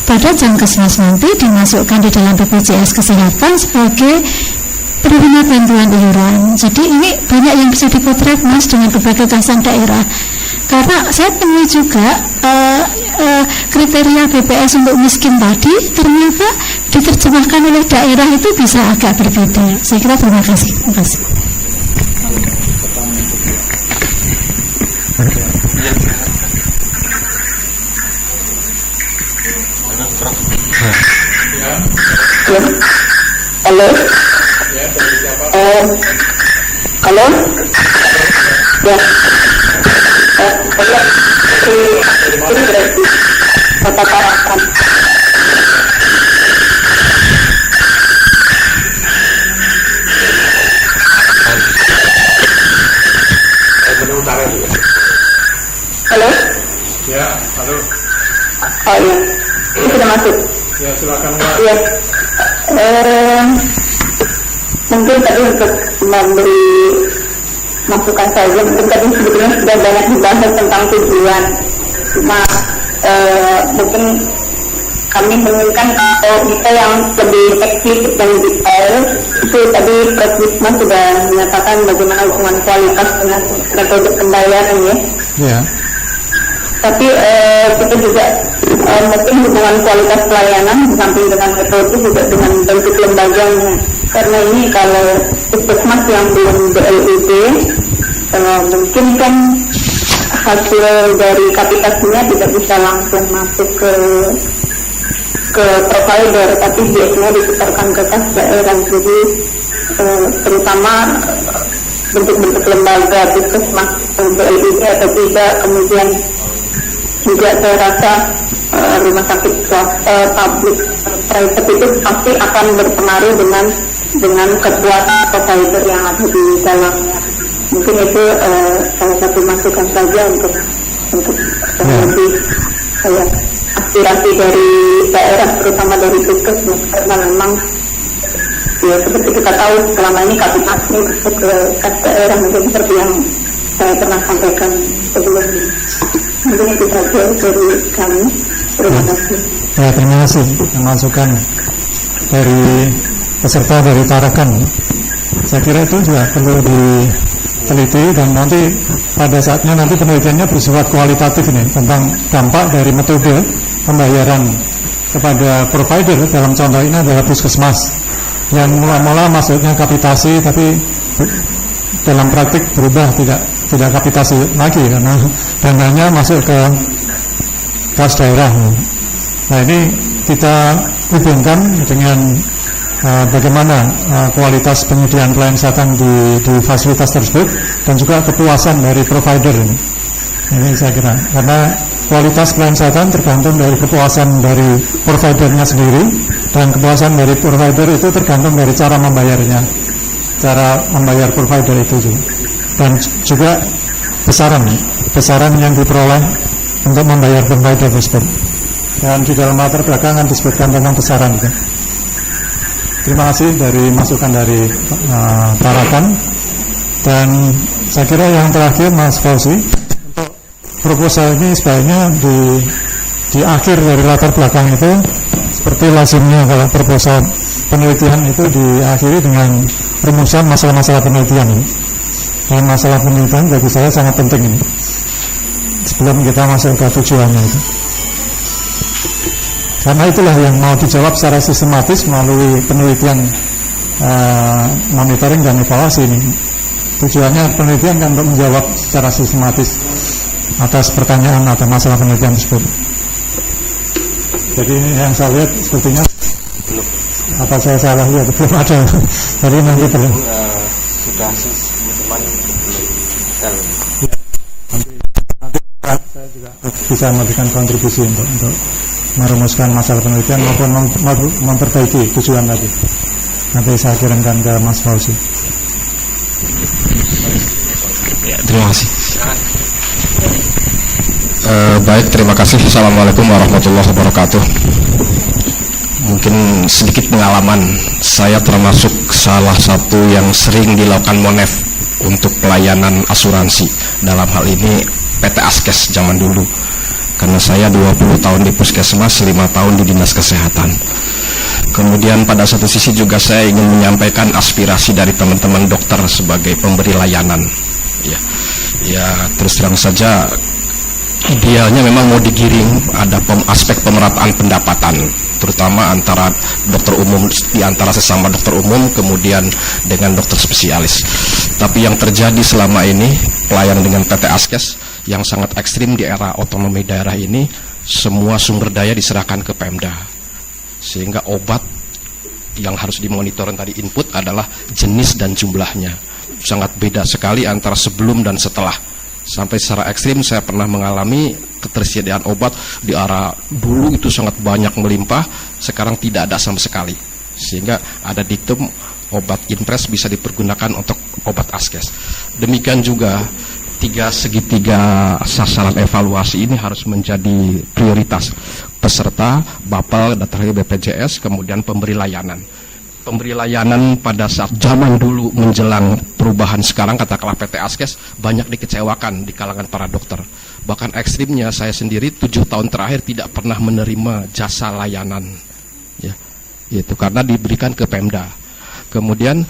padahal Jankesmas nanti dimasukkan di dalam BPJS Kesehatan sebagai penerima bantuan iuran. Jadi ini banyak yang bisa dipotret Mas dengan berbagai kawasan daerah. Karena saya temui juga kriteria BPS untuk miskin tadi ternyata diterjemahkan oleh daerah itu bisa agak berbeda. Saya kira terima kasih. Halo. Halo. Ya. Saya ini berarti Kota Tarakan. Halo. Ya, halo. Oh iya, ini sudah masuk. Ya, silakan Mbak. Iya. Mungkin tadi untuk memberi masukan saja, mungkin tadi sebetulnya sudah banyak dibahas tentang tujuan. Cuma mungkin kami menginginkan kalau kita yang lebih eksplisit dan detail, itu tadi Prof. Wisma sudah menyatakan bagaimana hubungan kualitas dengan metode pembayaran ya. Ya. Tapi kita juga mungkin hubungan kualitas pelayanan di samping dengan metode juga dengan bentuk lembaganya. Karena ini kalau puskesmas yang belum BLID, mungkin kan hasil dari kapitasinya tidak bisa langsung masuk ke provider, tapi biasanya disetorkan ke kas daerah. Jadi terutama bentuk-bentuk lembaga puskesmas BLID atau tidak, kemudian juga saya rasa rumah sakit swasta, publik, private itu pasti akan berpengaruh dengan kekuatan provider yang ada di dalamnya. Mungkin itu salah satu masukan saja untuk lebih aspirasi dari daerah, terutama dari puskesmas, karena memang ya seperti kita tahu selama ini kapitasi masuk ke kas daerah, mungkin seperti yang saya pernah sampaikan sebelumnya. Mungkin itu saja dari kami. Terima kasih. Ya, terima kasih masukan dari peserta dari Tarakan. Saya kira itu juga perlu diteliti dan nanti pada saatnya nanti penelitiannya bersifat kualitatif ini tentang dampak dari metode pembayaran kepada provider. Dalam contoh ini adalah puskesmas yang mula-mula maksudnya kapitasi, tapi dalam praktik berubah tidak kapitasi lagi karena dananya masuk ke kas daerah. Nah, ini kita hubungkan dengan bagaimana kualitas penyediaan pelayanan kesehatan di fasilitas tersebut dan juga kepuasan dari provider ini. Ini saya kira karena kualitas pelayanan kesehatan tergantung dari kepuasan dari providernya sendiri, dan kepuasan dari provider itu tergantung dari cara membayarnya, cara membayar provider itu juga, dan juga besaran yang diperoleh untuk membayar provider tersebut. Dan di dalam latar belakang akan disebutkan tentang besaran itu. Terima kasih dari masukan dari Tarakan. Dan saya kira yang terakhir Mas Fauzi, untuk proposal ini sebaiknya di akhir dari latar belakang itu seperti lazimnya kalau proposal penelitian itu diakhiri dengan rumusan masalah-masalah penelitian ini. Dan masalah penelitian bagi saya sangat penting ini sebelum kita masuk ke tujuannya itu. Karena itulah yang mau dijawab secara sistematis melalui penelitian, monitoring dan evaluasi ini. Tujuannya penelitian kan untuk menjawab secara sistematis atas pertanyaan atau masalah penelitian tersebut. Jadi yang saya lihat sepertinya apa saya salah lihat belum ada. Jadi nanti perlu sudah teman nanti saya juga bisa memberikan kontribusi untuk merumuskan masalah penelitian maupun memperbaiki tujuan tadi. Nanti saya kirimkan ke Mas Fauzi. Ya, terima kasih. Baik, terima kasih. Assalamualaikum warahmatullahi wabarakatuh. Mungkin sedikit pengalaman, saya termasuk salah satu yang sering dilakukan Monef untuk pelayanan asuransi. Dalam hal ini PT Askes zaman dulu. Karena saya 20 tahun di puskesmas, 5 tahun di dinas kesehatan. Kemudian pada satu sisi juga saya ingin menyampaikan aspirasi dari teman-teman dokter sebagai pemberi layanan. Ya terus terang saja, idealnya memang mau digiring ada aspek pemerataan pendapatan, terutama antara dokter umum, di antara sesama dokter umum, kemudian dengan dokter spesialis. Tapi yang terjadi selama ini, pelayanan dengan PT Askes yang sangat ekstrim di era otonomi daerah ini, semua sumber daya diserahkan ke Pemda, sehingga obat yang harus dimonitoring tadi input adalah jenis dan jumlahnya. Sangat beda sekali antara sebelum dan setelah. Sampai secara ekstrim saya pernah mengalami ketersediaan obat di arah dulu itu sangat banyak melimpah, sekarang tidak ada sama sekali. Sehingga ada diktum obat impres bisa dipergunakan untuk obat askes. Demikian juga segitiga sasaran evaluasi ini harus menjadi prioritas peserta, Bapel, dan terakhir BPJS, kemudian pemberi layanan. Pemberi layanan pada saat zaman dulu menjelang perubahan sekarang, katakanlah PT Askes, banyak dikecewakan di kalangan para dokter. Bahkan ekstrimnya saya sendiri 7 tahun terakhir tidak pernah menerima jasa layanan, ya, itu karena diberikan ke Pemda. Kemudian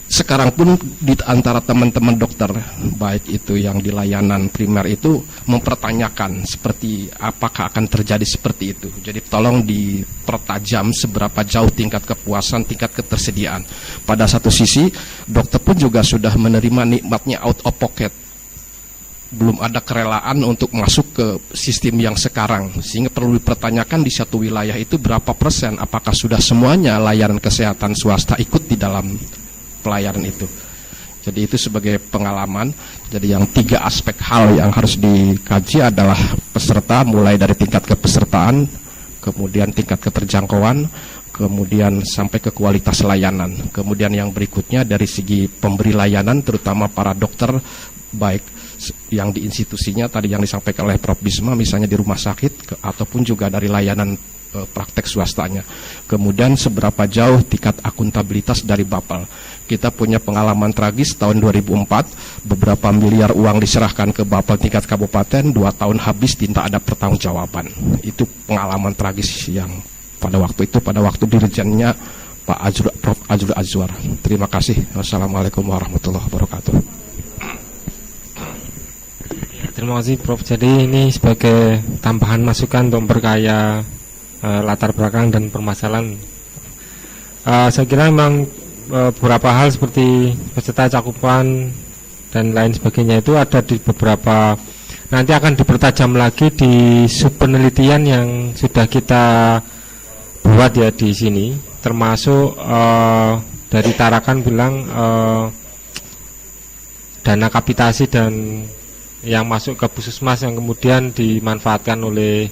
sekarang pun di antara teman-teman dokter, baik itu yang di layanan primer itu mempertanyakan seperti apakah akan terjadi seperti itu. Jadi tolong dipertajam seberapa jauh tingkat kepuasan, tingkat ketersediaan. Pada satu sisi dokter pun juga sudah menerima nikmatnya out of pocket. Belum ada kerelaan untuk masuk ke sistem yang sekarang, sehingga perlu dipertanyakan di satu wilayah itu berapa persen, apakah sudah semuanya layanan kesehatan swasta ikut di dalam pelayanan itu. Jadi itu sebagai pengalaman. Jadi yang 3 aspek hal yang harus dikaji adalah peserta, mulai dari tingkat kepesertaan, kemudian tingkat keterjangkauan, kemudian sampai ke kualitas layanan. Kemudian yang berikutnya dari segi pemberi layanan, terutama para dokter, baik yang di institusinya tadi yang disampaikan oleh Prof. Bisma, misalnya di rumah sakit ataupun juga dari layanan praktek swastanya. Kemudian seberapa jauh tingkat akuntabilitas dari Bapel. Kita punya pengalaman tragis tahun 2004, beberapa miliar uang diserahkan ke Bapel tingkat kabupaten, 2 tahun habis tidak ada pertanggungjawaban. Itu pengalaman tragis yang pada waktu dirjennya Prof. Azrul Azwar. Terima kasih. Wassalamualaikum warahmatullahi wabarakatuh. Terima kasih Prof. Jadi ini sebagai tambahan masukan untuk memperkaya latar belakang dan permasalahan. Saya kira memang beberapa hal seperti peserta cakupan dan lain sebagainya itu ada di beberapa, nanti akan dipertajam lagi di subpenelitian yang sudah kita buat ya di sini, termasuk dari Tarakan bilang dana kapitasi dan yang masuk ke puskesmas yang kemudian dimanfaatkan oleh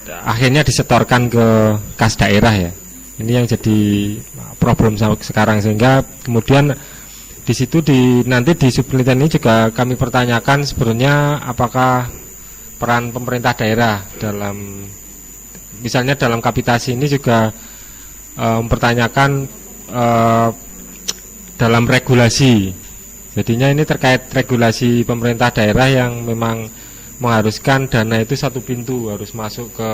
akhirnya disetorkan ke kas daerah ya. Ini yang jadi problem sekarang, sehingga kemudian di situ nanti di subpenelitian ini juga kami pertanyakan sebenarnya apakah peran pemerintah daerah dalam misalnya dalam kapitasi ini juga mempertanyakan dalam regulasi. Jadinya ini terkait regulasi pemerintah daerah yang memang mengharuskan dana itu satu pintu, harus masuk ke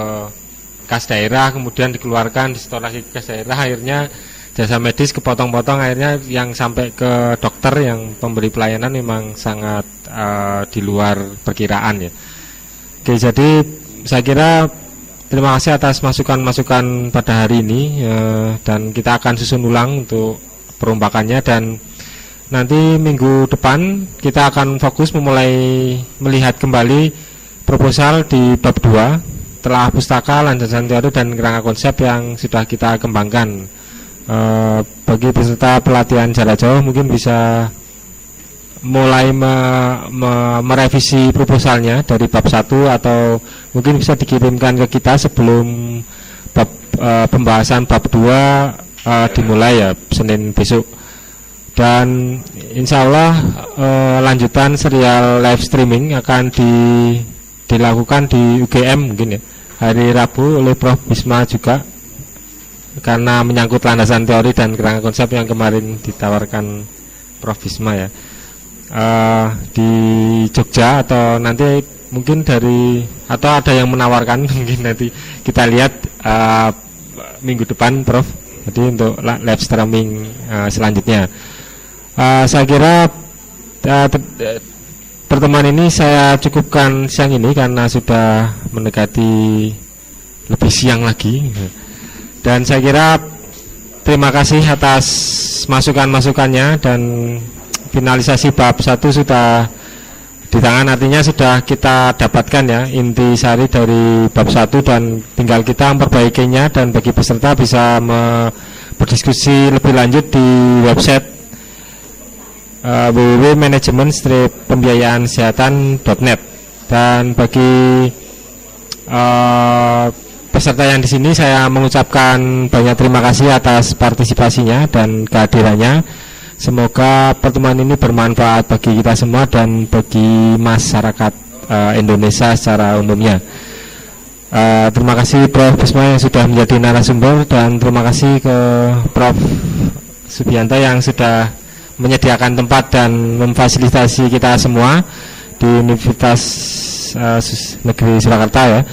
kas daerah, kemudian dikeluarkan, disetor lagi ke kas daerah, akhirnya jasa medis kepotong-potong, akhirnya yang sampai ke dokter yang pemberi pelayanan memang sangat di luar perkiraan ya. Oke, jadi saya kira terima kasih atas masukan-masukan pada hari ini dan kita akan susun ulang untuk perombakannya, dan nanti minggu depan kita akan fokus memulai melihat kembali proposal di bab 2 telah pustaka, landasan teori dan kerangka konsep yang sudah kita kembangkan. Bagi peserta pelatihan jarak jauh mungkin bisa mulai merevisi proposalnya dari bab 1 atau mungkin bisa dikirimkan ke kita sebelum bab pembahasan bab 2 dimulai ya Senin besok. Dan insya Allah lanjutan serial live streaming akan dilakukan di UGM mungkin ya hari Rabu oleh Prof. Bisma juga, karena menyangkut landasan teori dan kerangka konsep yang kemarin ditawarkan Prof. Bisma ya di Jogja, atau nanti mungkin atau ada yang menawarkan mungkin nanti kita lihat minggu depan Prof. Jadi untuk live streaming selanjutnya. Saya kira pertemuan ini saya cukupkan siang ini karena sudah mendekati lebih siang lagi, dan saya kira terima kasih atas masukan-masukannya, dan finalisasi bab 1 sudah di tangan, artinya sudah kita dapatkan ya inti sari dari bab 1 dan tinggal kita memperbaikinya, dan bagi peserta bisa berdiskusi lebih lanjut di website www.manajemen-pembiayaan-kesehatan.net. Dan bagi peserta yang di sini saya mengucapkan banyak terima kasih atas partisipasinya dan kehadirannya. Semoga pertemuan ini bermanfaat bagi kita semua dan bagi masyarakat Indonesia secara umumnya. Terima kasih Prof. Bisma yang sudah menjadi narasumber, dan terima kasih ke Prof. Subianto yang sudah menyediakan tempat dan memfasilitasi kita semua di Universitas Negeri Surakarta ya.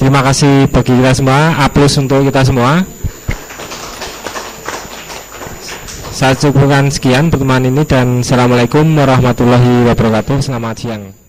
Terima kasih bagi kita semua, aplaus untuk kita semua. Saya cukupkan sekian pertemuan ini, dan Assalamualaikum warahmatullahi wabarakatuh. Selamat siang.